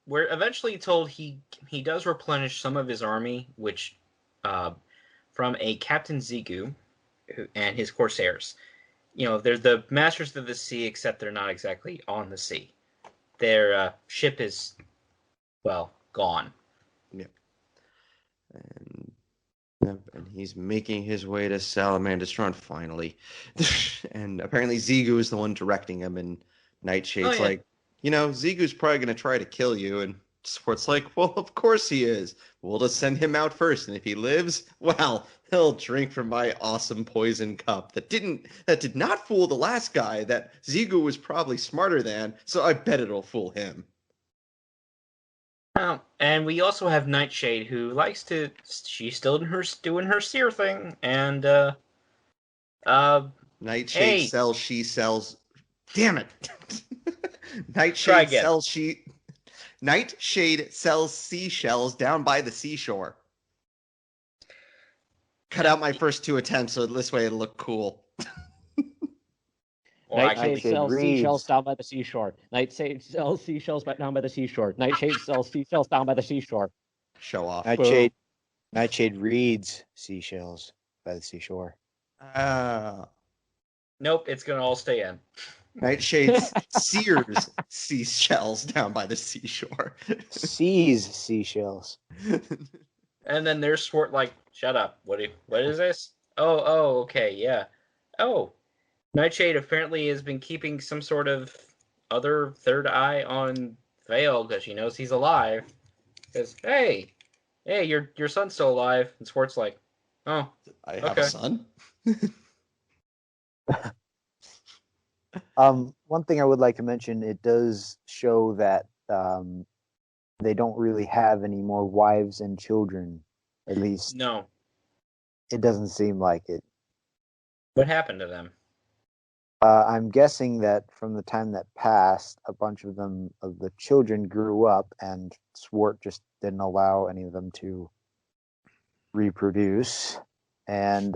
we're eventually told he does replenish some of his army, which from a Captain Zigu and his corsairs. They're the masters of the sea, except they're not exactly on the sea. Their ship is, well, gone. Yep. And he's making his way to Salamandastron finally. And apparently Zigu is the one directing him, and Nightshade's like, Zigu's probably going to try to kill you. And Swart's like, well, of course he is. We'll just send him out first, and if he lives, well, he'll drink from my awesome poison cup that did not fool the last guy that Zigu was probably smarter than, so I bet it'll fool him. And we also have Nightshade, who likes to... She's still doing her seer thing, and Nightshade sells, she sells... Damn it! Nightshade sells seashells down by the seashore. Cut out my first two attempts, so this way it'll look cool. Nightshade sells seashells down by the seashore. Nightshade sells seashells down by the seashore. Nightshade sells seashells down by the seashore. Show off. Nightshade reads seashells by the seashore. Nope, it's gonna all stay in. Nightshade sears seashells down by the seashore. Sees seashells. And then there's Swartt like, shut up. What is this? Oh, okay, yeah. Oh, Nightshade apparently has been keeping some sort of other third eye on Vale because she knows he's alive. Because, hey, your son's still alive. And Swart's like, oh, I have a son? One thing I would like to mention, it does show that they don't really have any more wives and children. At least, no, it doesn't seem like it. What happened to them? I'm guessing that from the time that passed, a bunch of the children grew up, and Swartt just didn't allow any of them to reproduce. And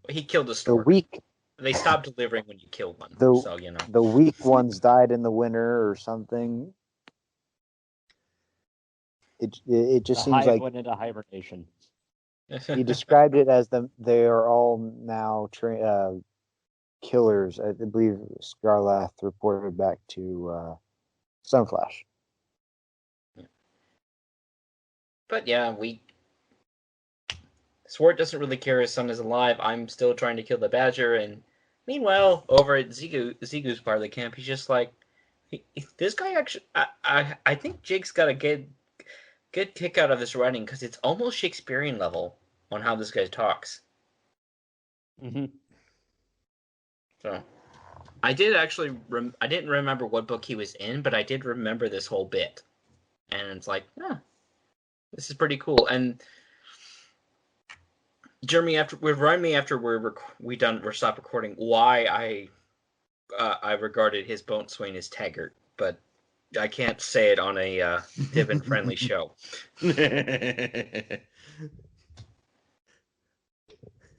he killed a stork. They stopped delivering when you killed one. The weak ones died in the winter or something. It just seems like went into hibernation. He described it as they are all now killers. I believe Scarlath reported back to Sunflash. But yeah, Swartt doesn't really care his son is alive. I'm still trying to kill the badger, and meanwhile, over at Zigu's part of the camp, he's just like, this guy actually. I think Jake's got a good kick out of this writing because it's almost Shakespearean level on how this guy talks. Mm-hmm. So, I did actually. I didn't remember what book he was in, but I did remember this whole bit, and it's like, this is pretty cool. And Jeremy, remind me after we're stopped recording why I regarded his boatswain as Taggart, but I can't say it on a Dibbin-friendly show.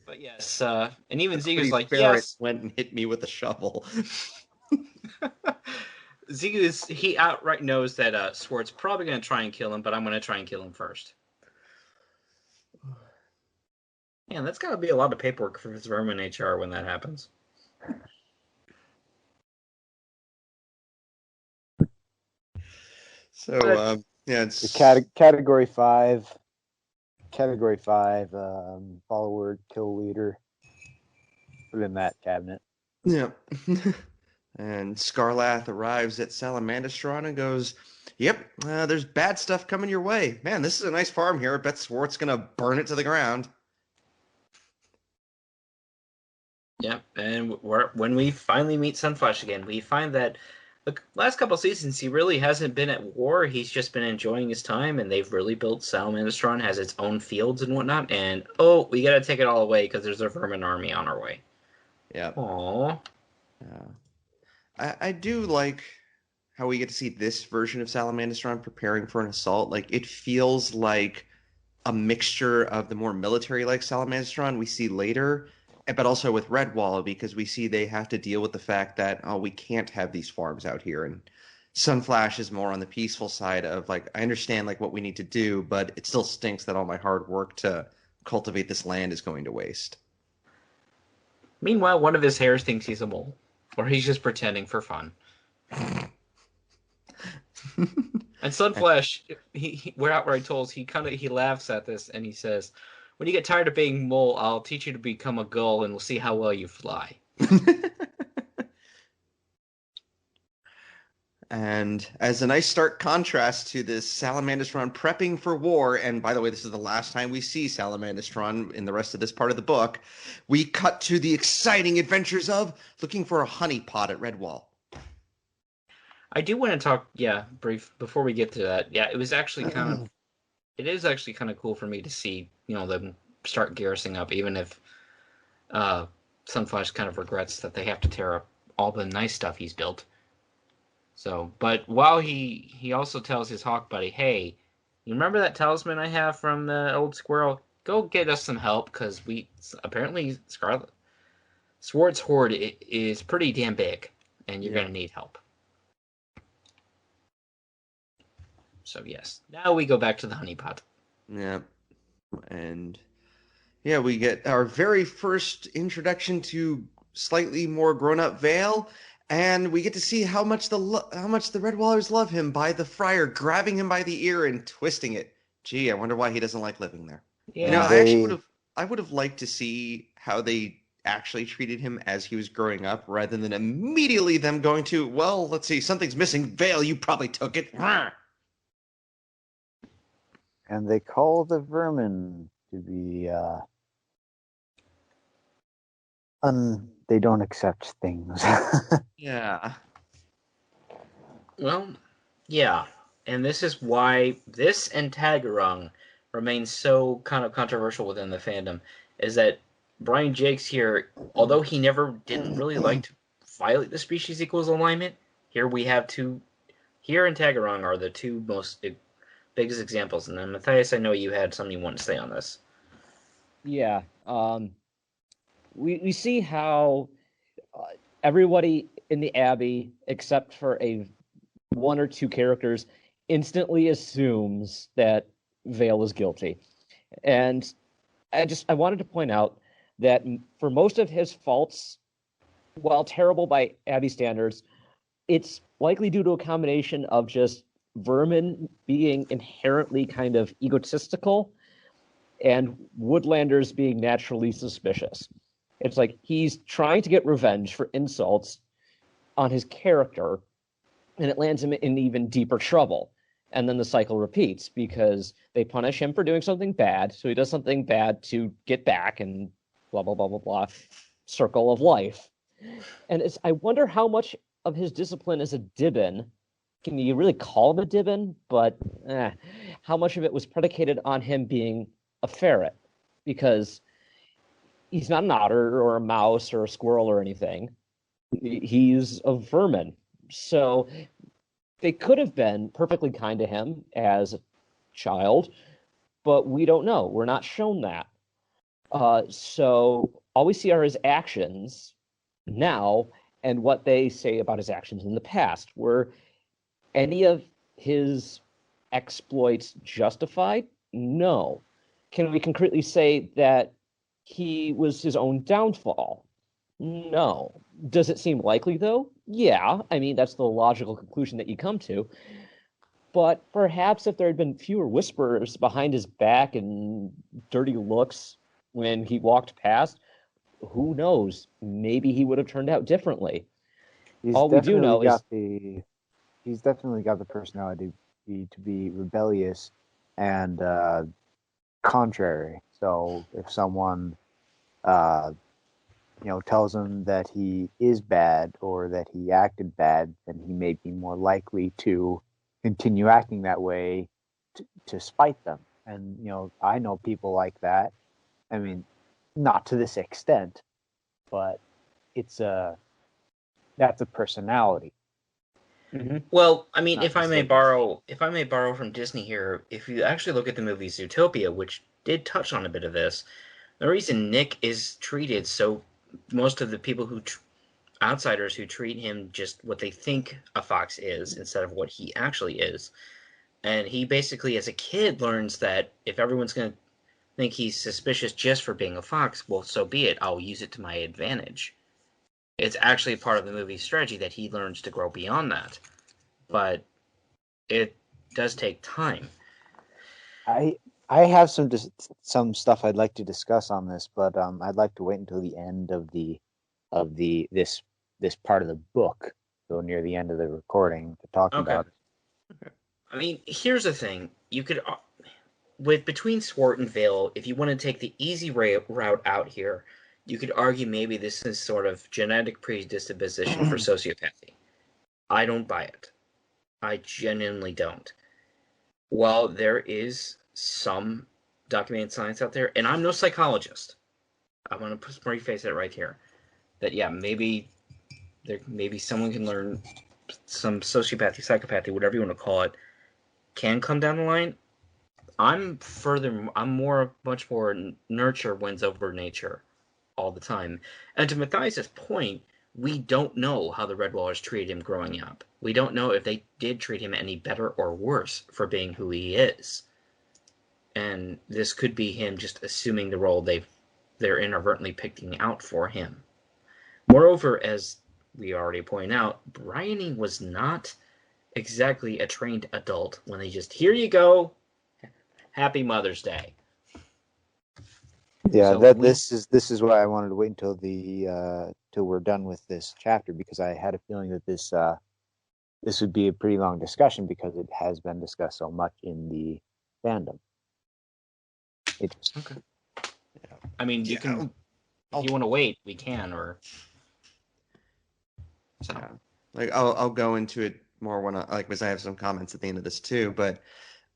But yes, and even Zigu's like, yes. Went and hit me with a shovel. He outright knows that Swartt's probably going to try and kill him, but I'm going to try and kill him first. Man, that's got to be a lot of paperwork for his Vermin HR when that happens. So, it's category 5. Category 5, follower, kill leader. Put in that cabinet. Yeah. And Scarlath arrives at Salamandastron and goes, "Yep, there's bad stuff coming your way. Man, this is a nice farm here. I bet Swartt's going to burn it to the ground." Yep, and when we finally meet Sunflash again, we find that the last couple of seasons he really hasn't been at war. He's just been enjoying his time, and they've really built Salamandastron, has its own fields and whatnot, and we got to take it all away because there's a vermin army on our way. Yeah. Aww. Yeah. I do like how we get to see this version of Salamandastron preparing for an assault. Like, it feels like a mixture of the more military-like Salamandastron we see later, but also with Redwall, because we see they have to deal with the fact that, we can't have these farms out here. And Sunflash is more on the peaceful side of, like, I understand, like, what we need to do, but it still stinks that all my hard work to cultivate this land is going to waste. Meanwhile, one of his hares thinks he's a mole, or he's just pretending for fun. And Sunflash, we're outright told, he laughs at this and he says, "When you get tired of being mole, I'll teach you to become a gull and we'll see how well you fly." And as a nice stark contrast to this Salamandastron prepping for war, and by the way, this is the last time we see Salamandastron in the rest of this part of the book, we cut to the exciting adventures of looking for a honeypot at Redwall. I do want to talk, brief, before we get to that. Yeah, it is actually kind of cool for me to see, them start garrisoning up, even if Sunflash kind of regrets that they have to tear up all the nice stuff he's built. So, but while he also tells his hawk buddy, "Hey, you remember that talisman I have from the old squirrel? Go get us some help, because apparently Swartt's horde is pretty damn big, and you're going to need help." So yes, now we go back to the honeypot. Yeah, and we get our very first introduction to slightly more grown-up Vale. And we get to see how much the Redwallers love him by the friar grabbing him by the ear and twisting it. Gee, I wonder why he doesn't like living there. Yeah. I would have liked to see how they actually treated him as he was growing up, rather than immediately them going to, "Well, let's see, something's missing. Vale, you probably took it." And they call the vermin to be they don't accept things. Yeah. Well, yeah. And this is why this and Tagarung remains so kind of controversial within the fandom, is that Brian Jakes here, although he didn't really like to violate the species equals alignment, here we have here and Tagarung are the two most biggest examples. And then Matthias, I know you had something you want to say on this. Yeah. We see how everybody in the Abbey, except for one or two characters, instantly assumes that Vale is guilty. And I wanted to point out that for most of his faults, while terrible by Abbey standards, it's likely due to a combination of just Vermin being inherently kind of egotistical and Woodlanders being naturally suspicious. It's like he's trying to get revenge for insults on his character, and it lands him in even deeper trouble. And then the cycle repeats because they punish him for doing something bad, so he does something bad to get back, and blah, blah, blah, blah, blah. Circle of life. And I wonder how much of his discipline is a Dibbin. Can you really call him a Dibbin? But how much of it was predicated on him being a ferret? Because he's not an otter or a mouse or a squirrel or anything. He's a vermin. So they could have been perfectly kind to him as a child, but we don't know. We're not shown that. So all we see are his actions now and what they say about his actions in the past. Were any of his exploits justified? No. Can we concretely say that he was his own downfall? No. Does it seem likely, though? Yeah. I mean, that's the logical conclusion that you come to. But perhaps if there had been fewer whispers behind his back and dirty looks when he walked past, who knows? Maybe he would have turned out differently. All we do know is he's definitely got the personality to be rebellious and contrary. So if someone tells him that he is bad or that he acted bad, then he may be more likely to continue acting that way to spite them. And I know people like that. I mean, not to this extent, but that's a personality. Mm-hmm. Well, I mean, if I may borrow from Disney here, if you actually look at the movie Zootopia, which did touch on a bit of this, the reason Nick is treated so, most of the people outsiders who treat him just what they think a fox is instead of what he actually is, and he basically, as a kid, learns that if everyone's going to think he's suspicious just for being a fox, well, so be it. I'll use it to my advantage. It's actually part of the movie's strategy that he learns to grow beyond that. But it does take time. I have some stuff I'd like to discuss on this, but I'd like to wait until the end of this part of the book, so near the end of the recording, to talk about it. Okay. I mean, here's the thing: you could, between Swartt and Vale, if you want to take the easy route out here, you could argue maybe this is sort of genetic predisposition for sociopathy. I don't buy it. I genuinely don't. While there is some documented science out there, and I'm no psychologist, I want to preface it right here, that maybe someone can learn some sociopathy, psychopathy, whatever you want to call it, can come down the line. Much more nurture wins over nature all the time. And to Matthias' point, we don't know how the Redwallers treated him growing up. We don't know if they did treat him any better or worse for being who he is. And this could be him just assuming the role they're inadvertently picking out for him. Moreover, as we already pointed out, Bryony was not exactly a trained adult when they just, here you go, Happy Mother's Day. Yeah, so this is why I wanted to wait until till we're done with this chapter, because I had a feeling that this would be a pretty long discussion because it has been discussed so much in the fandom. Okay. Yeah. I mean, you can. If you want to wait, we can, or. So. Yeah. Like I'll go into it more when because I have some comments at the end of this too, but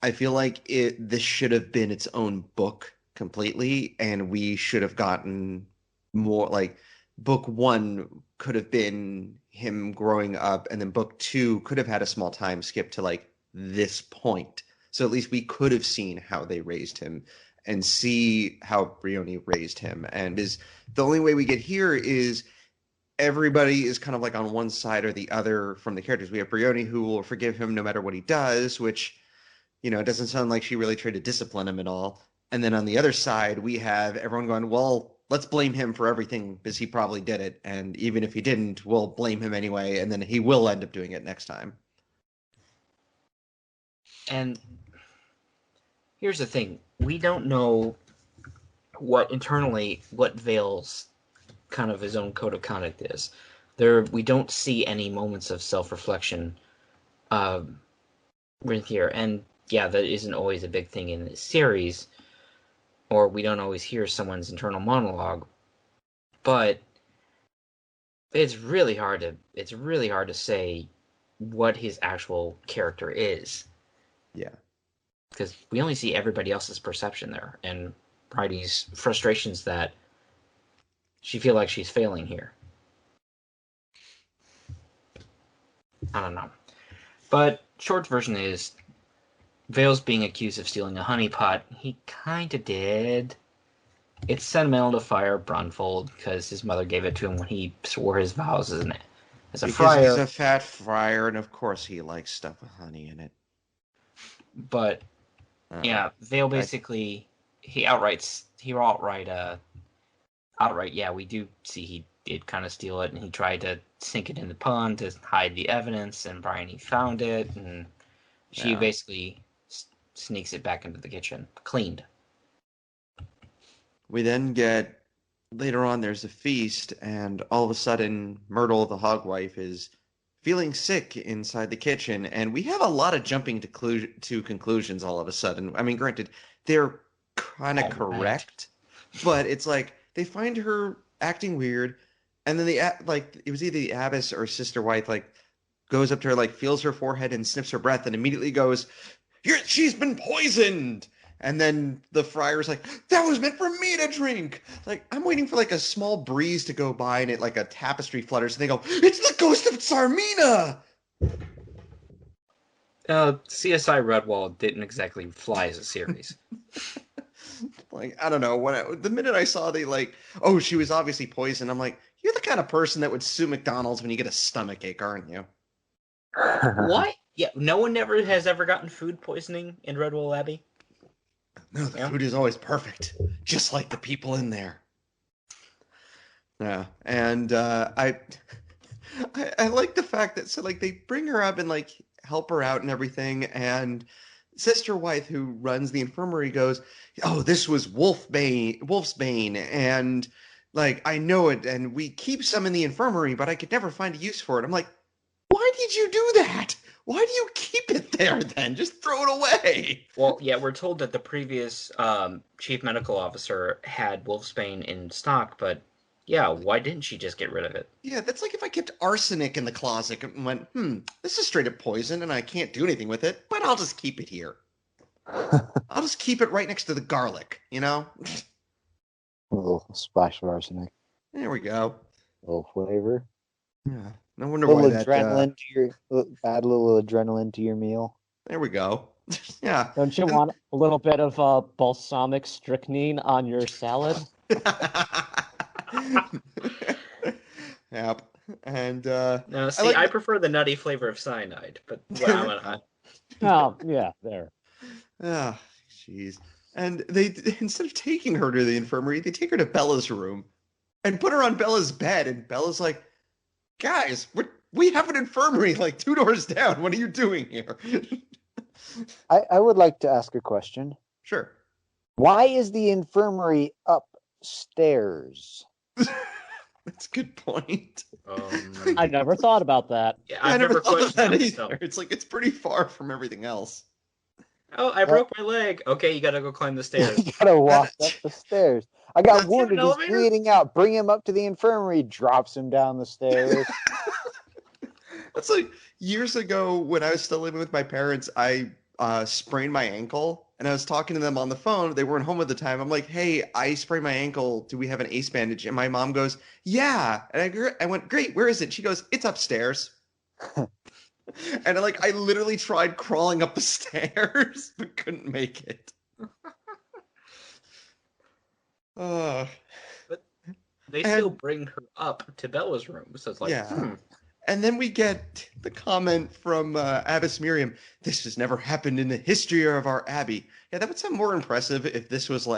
I feel like this should have been its own book completely, and we should have gotten more. Like book 1 could have been him growing up, and then book 2 could have had a small time skip to like this point, so at least we could have seen how they raised him and see how Bryony raised him. And is the only way we get here is everybody is kind of like on one side or the other from the characters. We have Bryony, who will forgive him no matter what he does, which it doesn't sound like she really tried to discipline him at all. And then on the other side, we have everyone going, well, let's blame him for everything because he probably did it. And even if he didn't, we'll blame him anyway. And then he will end up doing it next time. And here's the thing. We don't know what Vale's kind of his own code of conduct is. We don't see any moments of self-reflection right here. And that isn't always a big thing in this series, or we don't always hear someone's internal monologue. But it's really hard to say what his actual character is. Yeah. Because we only see everybody else's perception there, and Bridie's frustrations that she feels like she's failing here. I don't know. But short version is, Vale's being accused of stealing a honeypot. He kind of did. It's sentimental to fire Brunfold because his mother gave it to him when he swore his vows as a friar. Because he's a fat friar, and of course he likes stuff with honey in it. But yeah, Vale basically outright. Yeah, we do see he did kind of steal it, and he tried to sink it in the pond to hide the evidence. And Bryony found it, and she basically sneaks it back into the kitchen, cleaned. We then get, later on, there's a feast, and all of a sudden, Myrtle, the hogwife, is feeling sick inside the kitchen, and we have a lot of jumping to conclusions all of a sudden. I mean, granted, they're kind of correct, but it's like, they find her acting weird, and then it was either the abbess or Sister White, goes up to her, feels her forehead and sniffs her breath, and immediately goes, she's been poisoned! And then the friar's like, that was meant for me to drink. I'm waiting for a small breeze to go by and it a tapestry flutters. And they go, it's the ghost of Tsarmina. CSI Redwall didn't exactly fly as a series. I don't know. The minute I saw she was obviously poisoned, I'm like, you're the kind of person that would sue McDonald's when you get a stomachache, aren't you? What? Yeah, no one has ever gotten food poisoning in Redwall Abbey? No, the food is always perfect, just like the people in there. Yeah, and I like the fact that they bring her up and help her out and everything, and Sister White, who runs the infirmary, goes, "Oh, this was Wolf's Bane, and I know it, and we keep some in the infirmary, but I could never find a use for it." I'm like, why did you do that? Why do you keep it there then? Just throw it away. Well, yeah, we're told that the previous chief medical officer had Wolfsbane in stock, but yeah, why didn't she just get rid of it? Yeah, that's like if I kept arsenic in the closet and went, this is straight up poison and I can't do anything with it, but I'll just keep it here. I'll just keep it right next to the garlic, A little splash of arsenic. There we go. A little flavor. Yeah. No wonder why that... add a little adrenaline to your meal. There we go. Yeah. Don't you want a little bit of balsamic strychnine on your salad? Yep. And no, see, I prefer the nutty flavor of cyanide, but oh, yeah, there. Ah, jeez. And they, instead of taking her to the infirmary, they take her to Bella's room and put her on Bella's bed, and Bella's like, guys, we have an infirmary 2 doors down. What are you doing here? I would like to ask a question. Sure. Why is the infirmary upstairs? That's a good point. I never thought about that. Yeah, I never questioned that either. It's it's pretty far from everything else. Oh, I broke my leg. Okay, you gotta go climb the stairs. You gotta walk up the stairs. I got wounded. He's bleeding out. Bring him up to the infirmary. Drops him down the stairs. That's years ago when I was still living with my parents. I sprained my ankle, and I was talking to them on the phone. They weren't home at the time. I'm like, "Hey, I sprained my ankle. Do we have an ace bandage?" And my mom goes, "Yeah." And I went, "Great. Where is it?" She goes, "It's upstairs." And I literally tried crawling up the stairs, but couldn't make it. But they still bring her up to Bella's room, so it's And then we get the comment from Abbess Miriam, "This has never happened in the history of our Abbey." Yeah, that would sound more impressive if this was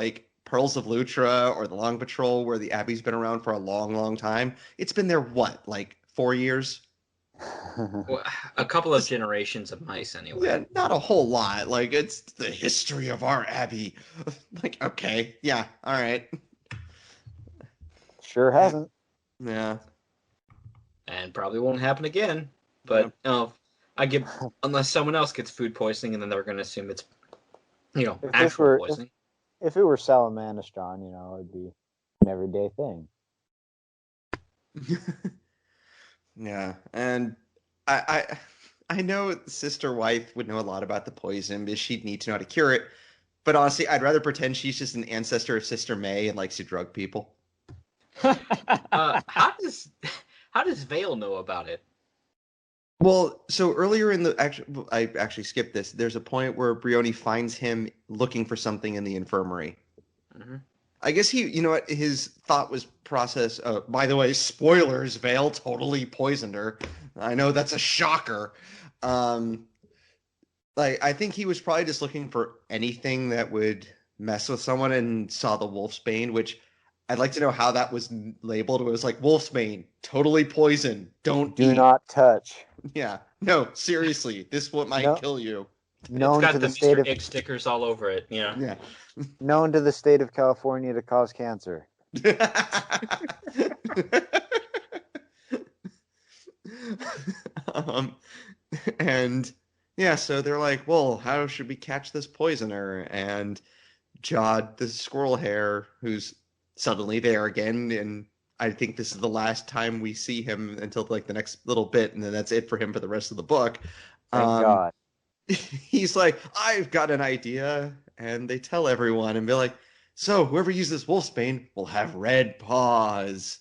Pearls of Lutra or the Long Patrol, where the Abbey's been around for a long, long time. It's been there, 4 years? Well, a couple of generations of mice, anyway. Yeah, not a whole lot. It's the history of our Abbey. Okay, yeah, all right. Sure hasn't. Yeah. And probably won't happen again. But unless someone else gets food poisoning, and then they're going to assume it's, actual poisoning. If it were salamandastron, it'd be an everyday thing. Yeah, and I know Sister White would know a lot about the poison, because she'd need to know how to cure it. But honestly, I'd rather pretend she's just an ancestor of Sister May and likes to drug people. How does Vale know about it? Well, so earlier in the I actually skipped this. There's a point where Brioni finds him looking for something in the infirmary. Mm-hmm. I guess you know what, his thought was process. By the way, spoilers, Vale totally poisoned her. I know that's a shocker. Um, like, I think he was probably just looking for anything that would mess with someone and saw the wolfsbane, which I'd like to know how that was labeled. It was like, wolfsbane, totally poison, don't Do eat. not touch. Yeah, no, seriously, this what might kill you. It's got the Mr. X stickers all over it. Yeah. Yeah. Known to the state of California to cause cancer. And yeah, so they're like, well, how should we catch this poisoner? And Jod, the squirrel hare, who's suddenly there again, and I think this is the last time we see him until like the next little bit, and then that's it for him for the rest of the book. Thank God. He's like, I've got an idea, and they tell everyone, and be like, so whoever uses wolfsbane will have red paws.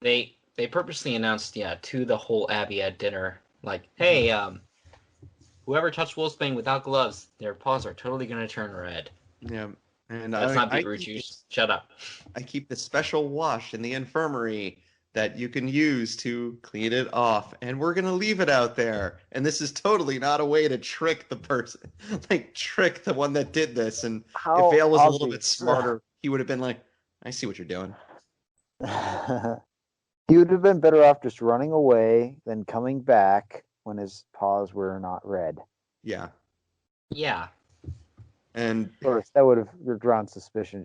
They purposely announced, to the whole Abbey at dinner, like, hey, whoever touched wolfsbane without gloves, their paws are totally going to turn red. Yeah. And that's not beetroot juice. Shut up. I keep the special wash in the infirmary that you can use to clean it off, and we're going to leave it out there. And this is totally not a way to trick the person, like trick the one that did this. And if Vale was a little bit smarter, he would have been like, I see what you're doing. He would have been better off just running away than coming back when his paws were not red. Yeah. Yeah. And of course, that would have drawn suspicion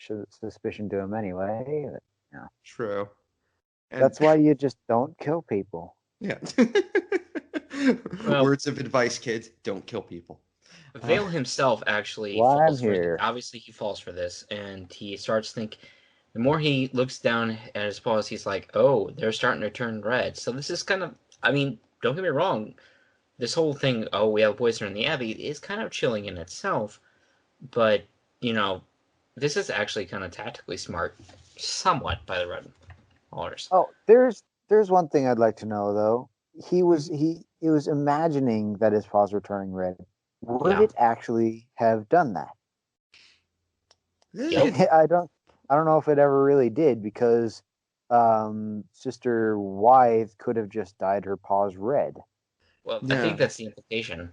to him anyway. But, yeah. True. And that's why you just don't kill people. Yeah. Words of advice, kids: don't kill people. Vale himself actually falls for it. Obviously, he falls for this, and he starts think. The more he looks down at his paws, he's like, "Oh, they're starting to turn red." So this is kind of. I mean, don't get me wrong. This whole thing, we have a poisoner in the Abbey, is kind of chilling in itself. But, this is actually kind of tactically smart, somewhat, by the Red Haulers. Oh, there's one thing I'd like to know, though. He was imagining that his paws were turning red. Would it actually have done that? Yep. I don't know if it ever really did, because Sister Wythe could have just dyed her paws red. Well, I think that's the implication.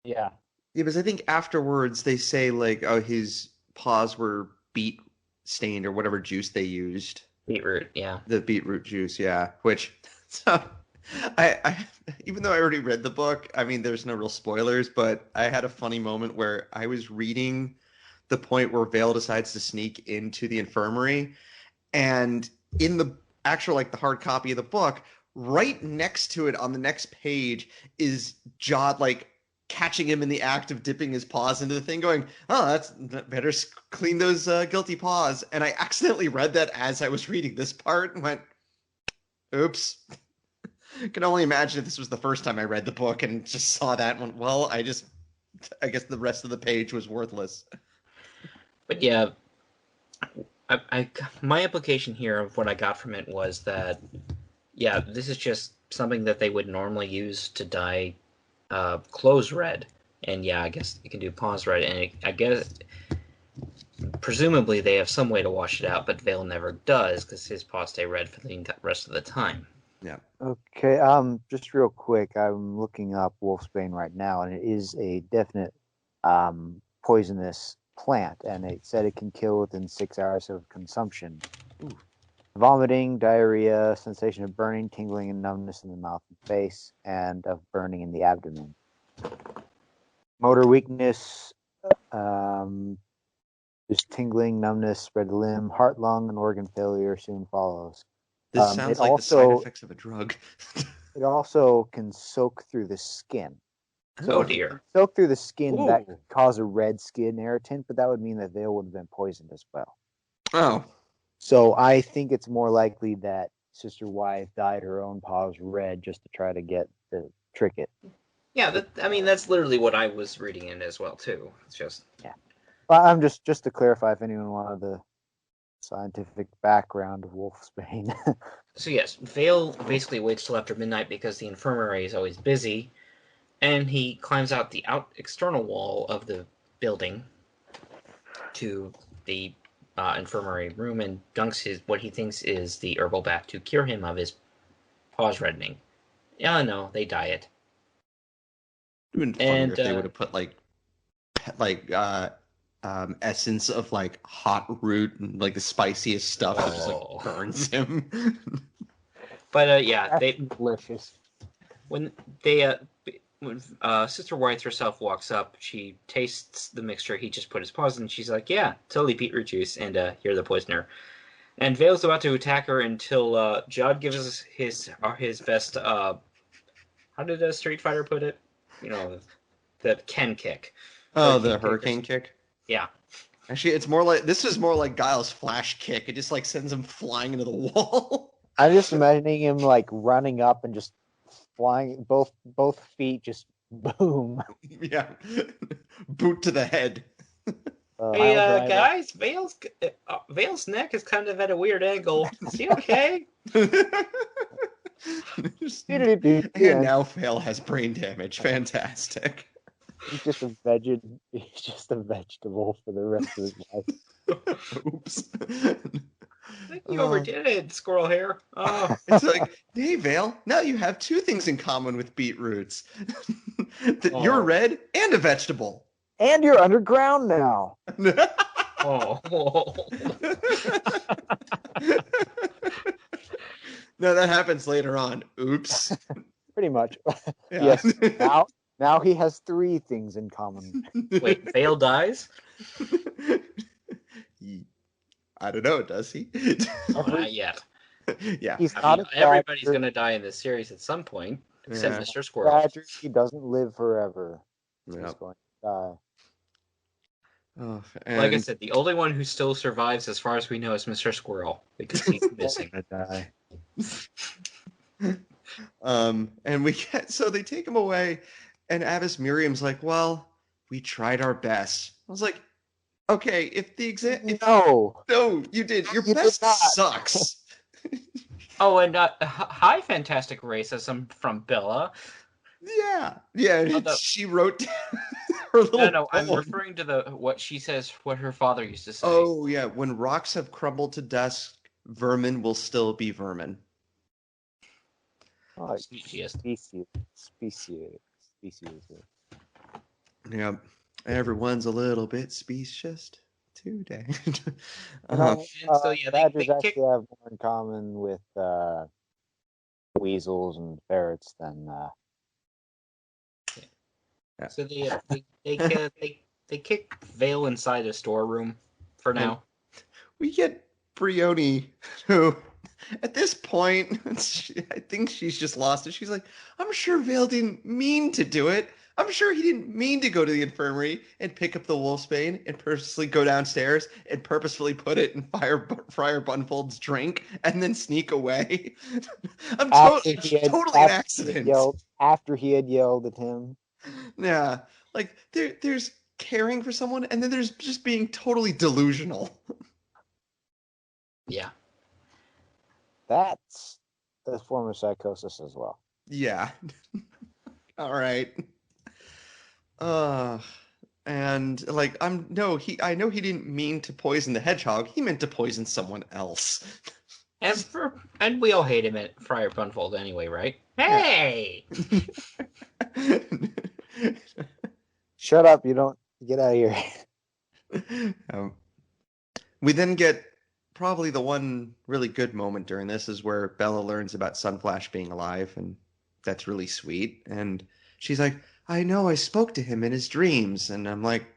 Yeah. Yeah, because I think afterwards they say, like, oh, his paws were beet stained or whatever juice they used. Beetroot, yeah. The beetroot juice, yeah. Which, so, I even though I already read the book, I mean, there's no real spoilers, but I had a funny moment where I was reading the point where Vale decides to sneak into the infirmary, and in the actual, like, the hard copy of the book, right next to it on the next page is Jod, like, catching him in the act of dipping his paws into the thing, going, oh, that's better clean those guilty paws. And I accidentally read that as I was reading this part and went, oops. I can only imagine if this was the first time I read the book and just saw that and went, well, I guess the rest of the page was worthless. But yeah, my implication here of what I got from it was that, this is just something that they would normally use to dye clothes red, and I guess you can do paws red, and I guess presumably they have some way to wash it out, but Vale never does because his paws stay red for the rest of the time. Yeah. Okay. Just real quick, I'm looking up wolfsbane right now, and it is a definite poisonous plant, and it said it can kill within 6 hours of consumption. Ooh. Vomiting, diarrhea, sensation of burning, tingling, and numbness in the mouth and face, and of burning in the abdomen. Motor weakness, just tingling, numbness, spread to limb, heart, lung, and organ failure soon follows. This sounds like the side effects of a drug. It also can soak through the skin. Oh dear. Soak through the skin, that could cause a red skin irritant, but that would mean that Vale would have been poisoned as well. Oh. So I think it's more likely that Sister Wythe dyed her own paws red just to try to trick it. Yeah, that's literally what I was reading in as well too. It's just Well, I'm just to clarify, if anyone wanted to scientific background of wolfsbane. So yes, Vale basically waits till after midnight because the infirmary is always busy, and he climbs out the external wall of the building to the infirmary room and dunks what he thinks is the herbal bath to cure him of his paws reddening. Yeah, no, they dye it. It would have been funnier if they would have put essence of like hot root and like the spiciest stuff that just like burns him. But yeah, That's delicious. When Sister White herself walks up, she tastes the mixture he just put his paws in. She's like, "Yeah, totally beetroot juice, and you're the poisoner." And Vale's about to attack her until Judd gives us his best. How did a Street Fighter put it? You know, the Ken kick. Oh, the hurricane kick. Yeah. Actually, this is more like Guile's flash kick. It just like sends him flying into the wall. I'm just imagining him like running up and just flying, both feet just boom. Yeah, boot to the head. Hey guys, Vale's neck is kind of at a weird angle. Is he okay? And now Vale has brain damage. Fantastic. He's just a vegetable for the rest of his life. Oops. I think you overdid it, squirrel hair. Oh. It's like, hey, Vale, now you have two things in common with beetroots. That you're red and a vegetable. And you're underground now. Oh. No, that happens later on. Oops. Pretty much. Yeah. Yes. Now he has three things in common. Wait, Vale dies? I don't know, does he? Not yet. Yeah. Everybody's going to die in this series at some point, except Mr. Squirrel. He doesn't live forever. Yep. He's going to die. Oh, like I said, the only one who still survives, as far as we know, is Mr. Squirrel, because he's missing. Die. And so they take him away, and Abbess Miriam's like, "Well, we tried our best." I was like, "Okay, if the no, you did. Your best sucks." Oh, and hi, fantastic racism from Bella. Yeah. She wrote down her little. No, I'm referring to what she says. What her father used to say. Oh yeah, when rocks have crumbled to dust, vermin will still be vermin. Oh, species. Yeah, everyone's a little bit specious today. So yeah, badgers actually have more in common with weasels and ferrets than. Yeah. So they kick Vale inside a storeroom for now. We get Brioni, who at this point, I think she's just lost it. She's like, I'm sure Vale didn't mean to do it. I'm sure he didn't mean to go to the infirmary and pick up the wolfsbane and purposely go downstairs and purposefully put it in Friar Bunfold's drink and then sneak away. Totally an accident. After he had yelled at him. Yeah, like there's caring for someone, and then there's just being totally delusional. Yeah. That's a form of psychosis as well. Yeah. All right. And like I know he didn't mean to poison the hedgehog. He meant to poison someone else. And we all hate him at Friar Bunfold anyway, right? Hey. Shut up! You don't get out of here. We then get probably the one really good moment during this is where Bella learns about Sunflash being alive, and that's really sweet. And she's like, I know, I spoke to him in his dreams. And I'm like,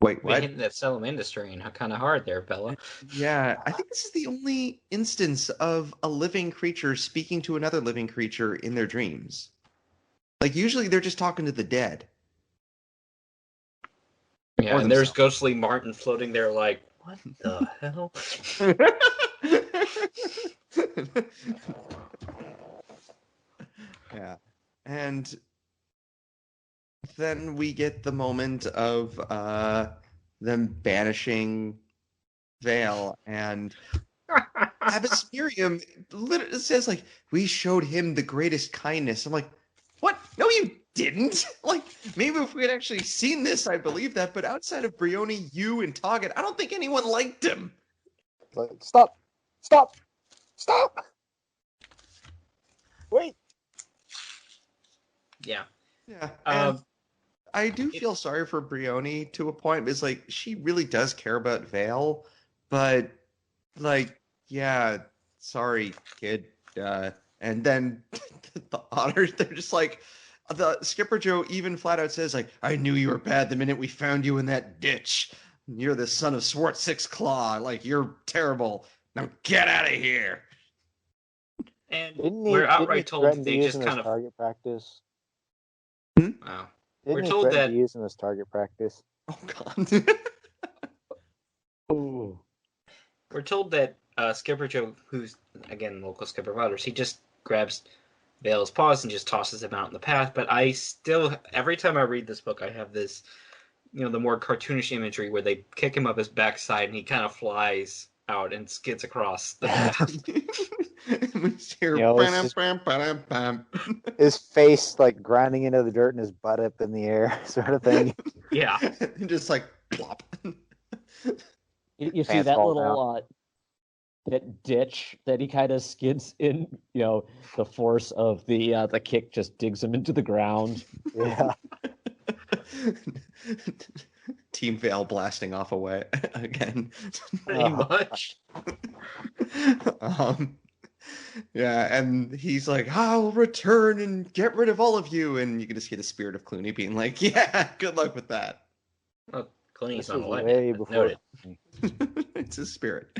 wait, what? Hitting that Salamandra strain, how kind of hard there, Bella. Yeah, I think this is the only instance of a living creature speaking to another living creature in their dreams. Like, usually they're just talking to the dead. Yeah, and there's ghostly Martin floating there like, what the hell? Yeah. And then we get the moment of them banishing Vale, and Abbess Miriam literally says, like, we showed him the greatest kindness. I'm like, what? No, you didn't. Like, maybe if we had actually seen this, I believe that. But outside of Brioni, you, and Target, I don't think anyone liked him. Like, stop! Stop! Stop! Wait! Yeah. Yeah. And I do feel It's sorry for Brioni to a point. It's like, she really does care about Vale, but, like, yeah, sorry, kid. And then the otters, they're just like, the Skipper Joe even flat out says, like, I knew you were bad the minute we found you in that ditch. You're the son of Swartt Six Claw. Like, you're terrible. Now get out of here. and Didn't we're he outright told threaten that to they use just him kind as of. target practice? Wow. Didn't We're he told threaten that to use him as target practice? Oh, God. Ooh. we're told that Skipper Joe, who's again local Skipper of Otters, he just grabs Vale's paws and just tosses him out in the path. But I still, every time I read this book, I have this, the more cartoonish imagery where they kick him up his backside and he kind of flies out and skids across the path. His face like grinding into the dirt and his butt up in the air, sort of thing. Yeah. Just like plop. You see that little that ditch that he kind of skids in, the force of the kick just digs him into the ground. Yeah. Team Vale blasting off away again. Pretty much. Yeah, and he's like, I'll return and get rid of all of you. And you can just hear the spirit of Clooney being like, yeah, good luck with that. Well, Clooney's This not was alive way yet, before. noted. It's a spirit.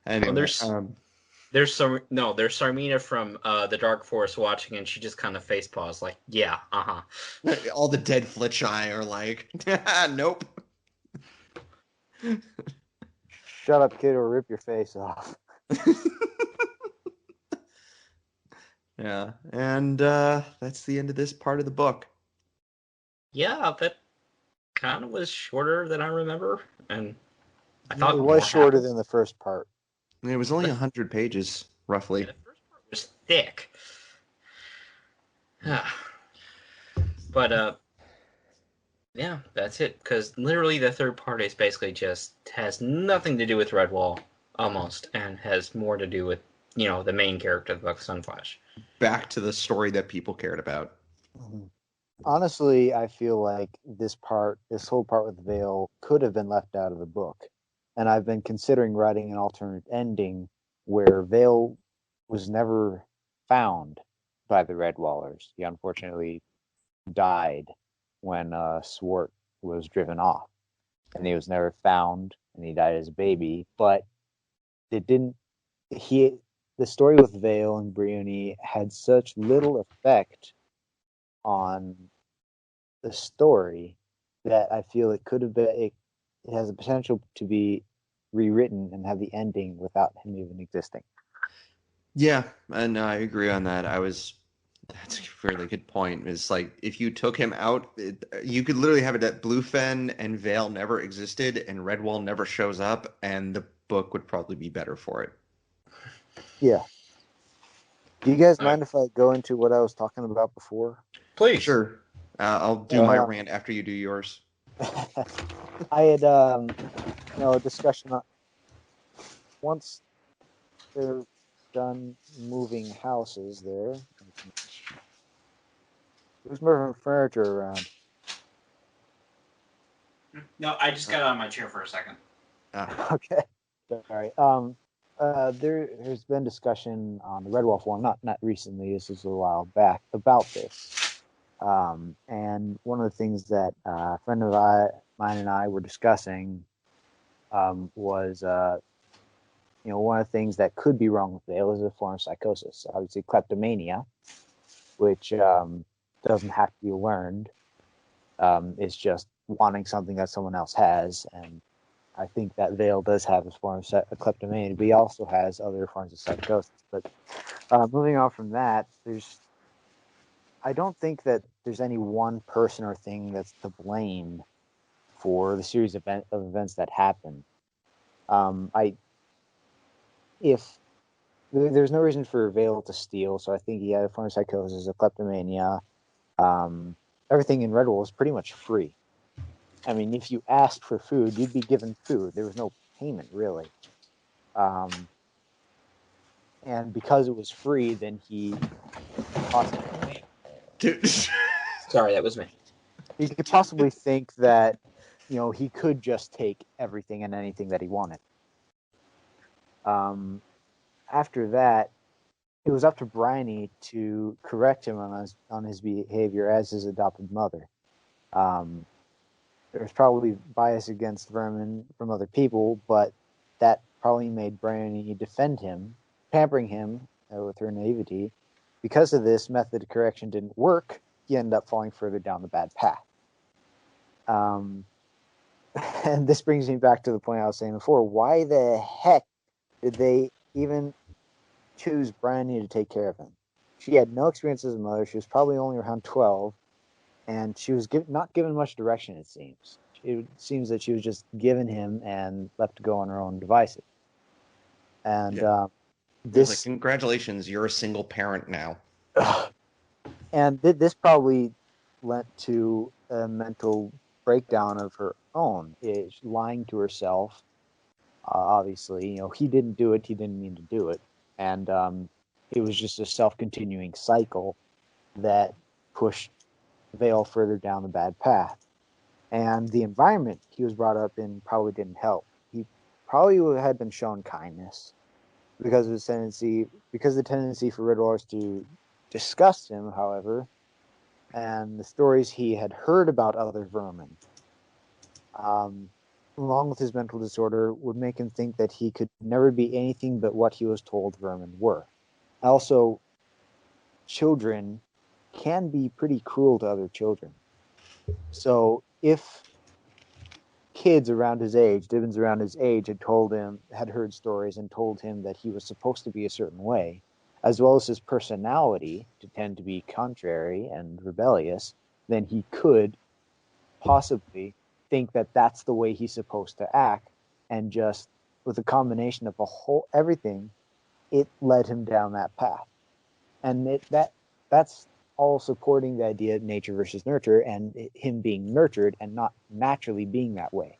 Anyway, there's Sarmina from the Dark Forest watching, and she just kind of face paws like, yeah, all the dead Flitcheye are like, nope. Shut up, kid, or rip your face off. Yeah, and that's the end of this part of the book. Yeah, that kind of was shorter than I remember, and I thought it was shorter than the first part. It was only 100 pages, roughly. Yeah, the first part was thick. But yeah, that's it. Because literally the third part is basically just has nothing to do with Redwall, almost, and has more to do with the main character of the book, Sunflash. Back to the story that people cared about. Mm-hmm. Honestly, I feel like this whole part with Vale could have been left out of the book. And I've been considering writing an alternate ending where Vale was never found by the Redwallers. He unfortunately died when Swartt was driven off. And he was never found, and he died as a baby. But the story with Vale and Brioni had such little effect on the story that I feel it could have been. It has the potential to be rewritten and have the ending without him even existing. Yeah, and I agree on that. That's a fairly good point. It's like if you took him out, you could literally have it that Bluefen and Vale never existed, and Redwall never shows up, and the book would probably be better for it. Yeah. Do you guys mind if I go into what I was talking about before? Please. Sure. I'll do my rant after you do yours. I had, a discussion on once they're done moving houses there. Who's moving furniture around? No, I just got out of my chair for a second. Okay. Sorry. There's been discussion on the Redwall forum, not recently, this was a while back, about this. And one of the things that a friend of mine and I were discussing was, one of the things that could be wrong with Vale is a form of psychosis. Obviously, kleptomania, which doesn't have to be learned. It's just wanting something that someone else has, and I think that Vale does have a form of kleptomania, but he also has other forms of psychosis. But moving on from that, I don't think that there's any one person or thing that's to blame for the series of events that happened. There's no reason for Vale to steal, so I think he had a form of psychosis, a kleptomania. Everything in Redwall was pretty much free. I mean, if you asked for food, you'd be given food. There was no payment, really. And because it was free, then he possibly... Sorry, that was me. He could possibly think that, he could just take everything and anything that he wanted. After that, it was up to Bryony to correct him on his behavior as his adopted mother. There was probably bias against Vermin from other people, but that probably made Bryony defend him, pampering him with her naivety. Because of this method of correction didn't work, he ended up falling further down the bad path. And this brings me back to the point I was saying before. Why the heck did they even choose Bryony to take care of him? She had no experience as a mother. She was probably only around 12, and she was not given much direction, it seems. It seems that she was just given him and left to go on her own devices. And this... congratulations, you're a single parent now. And this probably led to a mental breakdown of her own. Lying to herself. Obviously, he didn't do it. He didn't mean to do it. And it was just a self-continuing cycle that pushed Vale further down the bad path. And the environment he was brought up in probably didn't help. He probably had been shown kindness because of the tendency for Redwallers to disgust him, however, and the stories he had heard about other vermin, along with his mental disorder, would make him think that he could never be anything but what he was told vermin were. Also, children can be pretty cruel to other children. So if kids around his age, Dibbins around his age, had heard stories and told him that he was supposed to be a certain way, as well as his personality to tend to be contrary and rebellious, then he could possibly think that that's the way he's supposed to act, and just with a combination of everything, it led him down that path. And that's all supporting the idea of nature versus nurture, and him being nurtured and not naturally being that way.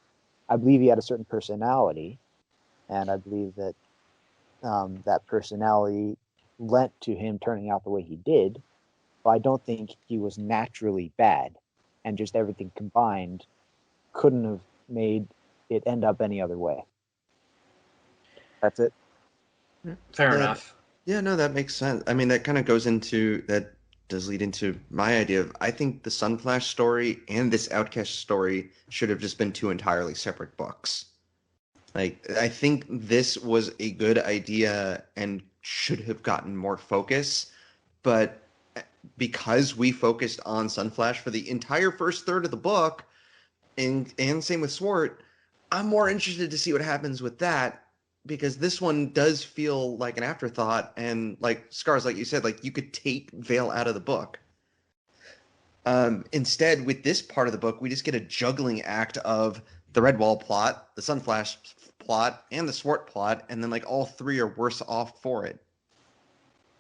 I believe he had a certain personality, and I believe that that personality lent to him turning out the way he did, but I don't think he was naturally bad, and just everything combined couldn't have made it end up any other way. That's it. Fair enough. Yeah, no, that makes sense. I mean, that kind of does lead into my idea of, I think the Sunflash story and this Outcast story should have just been two entirely separate books. Like, I think this was a good idea and should have gotten more focus, but because we focused on Sunflash for the entire first third of the book, and same with Swartt, I'm more interested to see what happens with that, because this one does feel like an afterthought, and like Scars, like you said, like you could take Vale out of the book. Instead, with this part of the book, we just get a juggling act of the Redwall plot, the Sunflash plot, and the Swartt plot, and then like all three are worse off for it.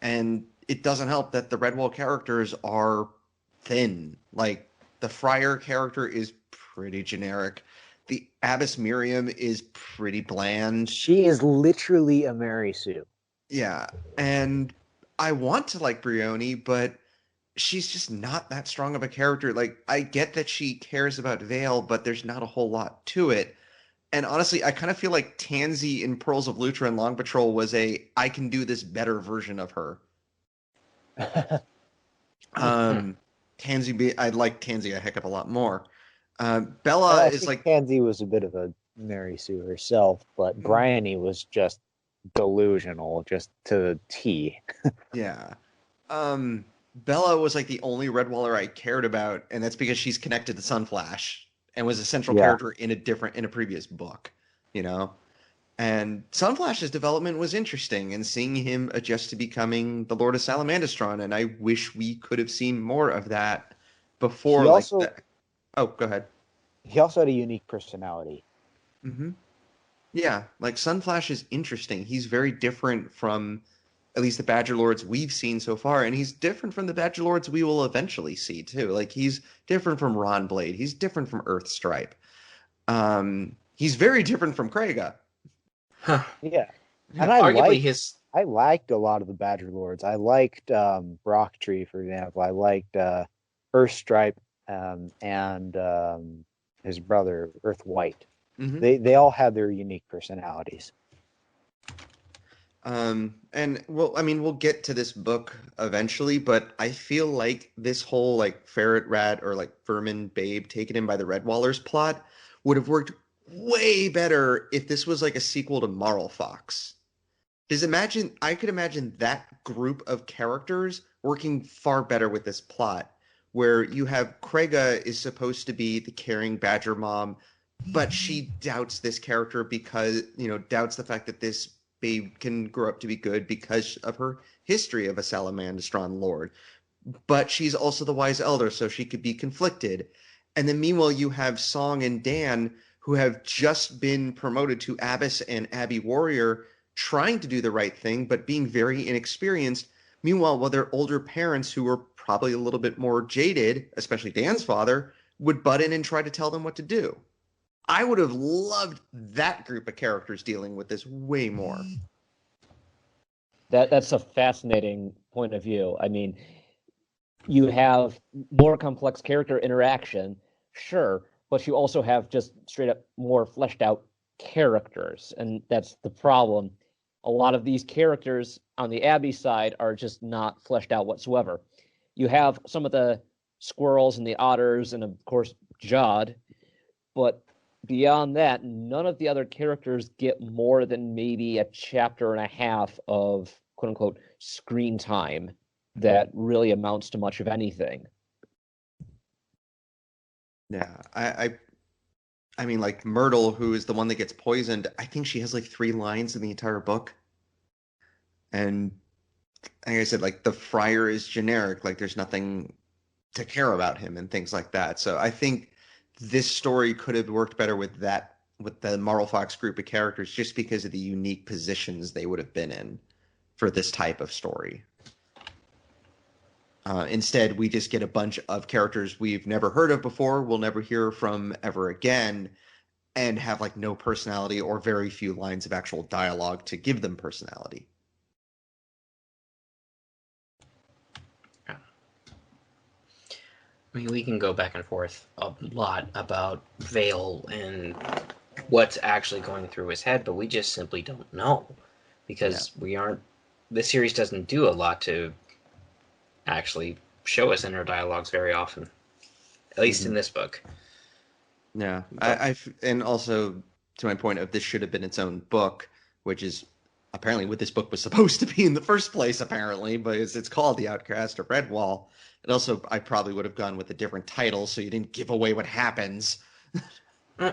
And it doesn't help that the Redwall characters are thin. Like, the Friar character is pretty generic. The Abbess Miriam is pretty bland. She is literally a Mary Sue. Yeah, and I want to like Bryony, but she's just not that strong of a character. Like, I get that she cares about Vale, but there's not a whole lot to it. And honestly, I kind of feel like Tansy in Pearls of Lutra and Long Patrol was I can do this better version of her. Tansy, I like Tansy a heck of a lot more. Bella is like... Tansy was a bit of a Mary Sue herself, but Bryony was just delusional, just to the T. Yeah. Bella was like the only Redwaller I cared about, and that's because she's connected to Sunflash and was a central character in a previous book, you know? And Sunflash's development was interesting, and seeing him adjust to becoming the Lord of Salamandastron, and I wish we could have seen more of that before. Oh, go ahead. He also had a unique personality. Mm-hmm. Yeah, like Sunflash is interesting. He's very different from at least the Badger Lords we've seen so far, and he's different from the Badger Lords we will eventually see too. Like he's different from Ron Blade. He's different from Earthstripe. He's very different from Krega. Huh. Yeah, and I liked a lot of the Badger Lords. I liked Brocktree, for example. I liked Earthstripe and his brother Earthwhite. Mm-hmm. They all had their unique personalities. And we'll get to this book eventually, but I feel like this whole like ferret rat or like vermin babe taken in by the Redwallers plot would have worked way better if this was like a sequel to Marl Fox. I could imagine that group of characters working far better with this plot, where you have Krega is supposed to be the caring Badger mom, but she doubts this character because, doubts the fact that this babe can grow up to be good because of her history of a Salamandastron lord. But she's also the wise elder, so she could be conflicted. And then meanwhile, you have Song and Dan, who have just been promoted to Abbess and Abbey Warrior, trying to do the right thing, but being very inexperienced. Meanwhile, while their older parents, who were probably a little bit more jaded, especially Dan's father, would butt in and try to tell them what to do. I would have loved that group of characters dealing with this way more. That's a fascinating point of view. I mean, you have more complex character interaction, sure, but you also have just straight up more fleshed out characters, and that's the problem. A lot of these characters on the Abbey side are just not fleshed out whatsoever. You have some of the squirrels and the otters and, of course, Jod, but beyond that, none of the other characters get more than maybe a chapter and a half of quote-unquote screen time that really amounts to much of anything. Yeah, I mean, like Myrtle, who is the one that gets poisoned, I think she has like 3 lines in the entire book. And like I said, like the friar is generic, like there's nothing to care about him and things like that. So I think this story could have worked better with the Marl Fox group of characters, just because of the unique positions they would have been in for this type of story. Instead, we just get a bunch of characters we've never heard of before, we'll never hear from ever again, and have like no personality or very few lines of actual dialogue to give them personality. I mean, we can go back and forth a lot about Vale and what's actually going through his head, but we just simply don't know, because the series doesn't do a lot to actually show us inner dialogues very often, at least in this book. Yeah, and also to my point of this should have been its own book, which is apparently what this book was supposed to be in the first place, apparently, but it's called The Outcast of Redwall. And also, I probably would have gone with a different title so you didn't give away what happens.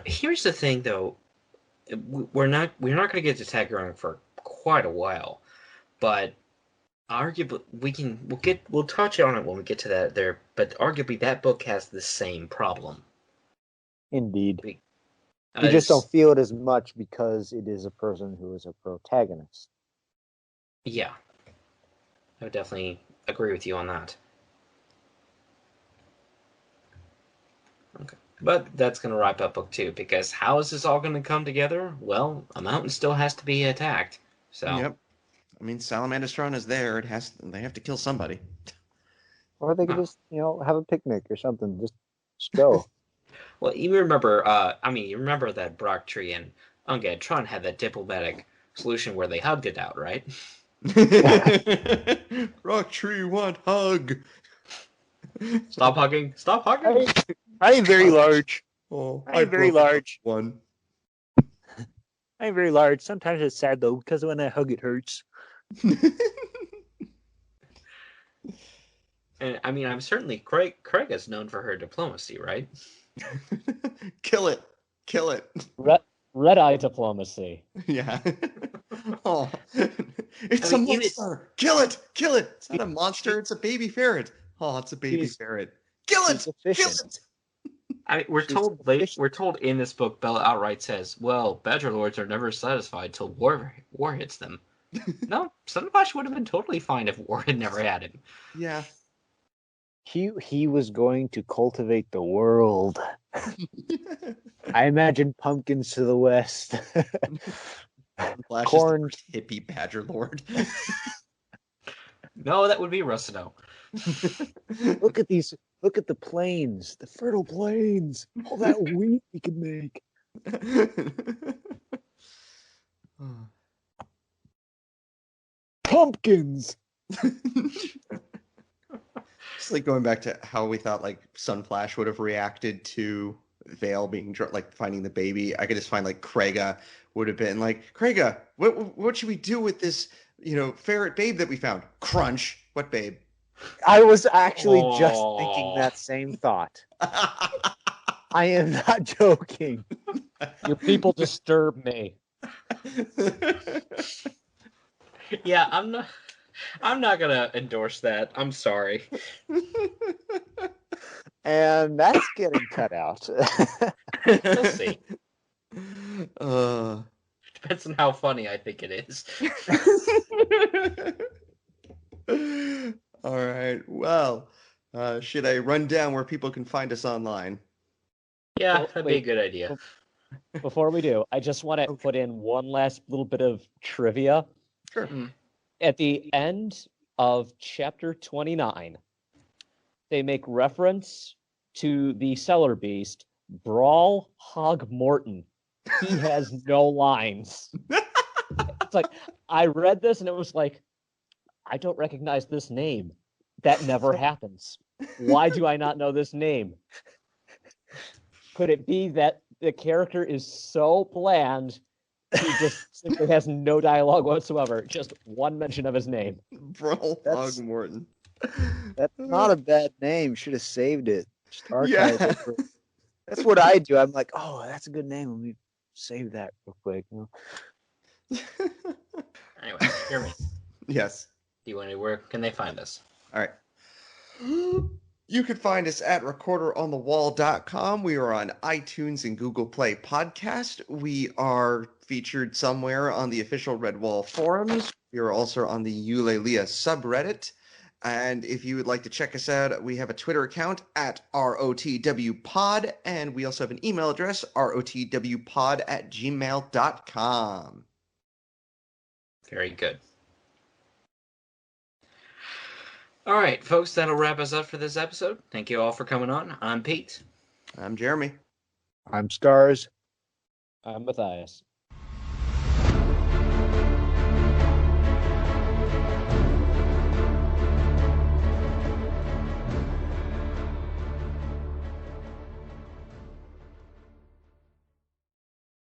Here's the thing, though. We're not going to get to Taggerung for quite a while, but arguably we'll touch on it when we get to that there. But arguably, that book has the same problem. Indeed, you just don't feel it as much because it is a person who is a protagonist. Yeah, I would definitely agree with you on that. Okay. But that's going to wrap up book 2, because how is this all going to come together? Well, a mountain still has to be attacked. So. Yep. I mean, Salamandastron is there. They have to kill somebody. Or they could just, have a picnic or something. Just go. Well, you remember that Brocktree and Ungatron had that diplomatic solution where they hugged it out, right? Brocktree want hug. Stop hugging. Stop hugging. I am very large. Oh, I am very large. One. I am very large. Sometimes it's sad though, because when I hug, it hurts. And I mean, I'm certainly Craig is known for her diplomacy, right? Kill it. Red eye diplomacy. Yeah. Oh, it's a monster. Kill it. It's not a monster. It's a baby ferret. Oh, it's a baby ferret. Kill it. I mean, we're told in this book, Bella outright says, "Well, Badger Lords are never satisfied till war hits them." No, Sunflash would have been totally fine if war had never had him. Yeah. He was going to cultivate the world. I imagine pumpkins to the west. Corn, hippie Badger Lord. No, that would be Russino. Look at these. Look at the plains, the fertile plains. All that wheat we could make. Pumpkins. Just like going back to how we thought like Sunflash would have reacted to Vale being like finding the baby. I could just find like Krega would have been like, Krega, what should we do with this, ferret babe that we found? Crunch. What babe? I was actually just thinking that same thought. I am not joking. Your people disturb me. Yeah, I'm not gonna endorse that. I'm sorry. And that's getting cut out. We'll see. Depends on how funny I think it is. All right. Well, should I run down where people can find us online? Yeah, that'd be a good idea. Before we do, I just want to put in one last little bit of trivia. Sure. At the end of chapter 29, they make reference to the cellar beast, Brawl Hog Morton. He has no lines. It's like, I read this and it was like, I don't recognize this name. That never happens. Why do I not know this name? Could it be that the character is so bland, he just simply has no dialogue whatsoever? Just one mention of his name. Brawl Hog Morton. That's not a bad name. Should have saved it. Just archive Yeah. it. That's what I do. I'm like, oh, that's a good name. Let me save that real quick. Anyway, hear me. Yes. Where can they find us? All right. You can find us at recorderonthewall.com. We are on iTunes and Google Play Podcast. We are featured somewhere on the official Redwall forums. We are also on the Eulalia subreddit. And if you would like to check us out, we have a Twitter account at ROTWpod, and we also have an email address, rotwpod@gmail.com. Very good. All right, folks, that'll wrap us up for this episode. Thank you all for coming on. I'm Pete. I'm Jeremy. I'm Scars. I'm Matthias.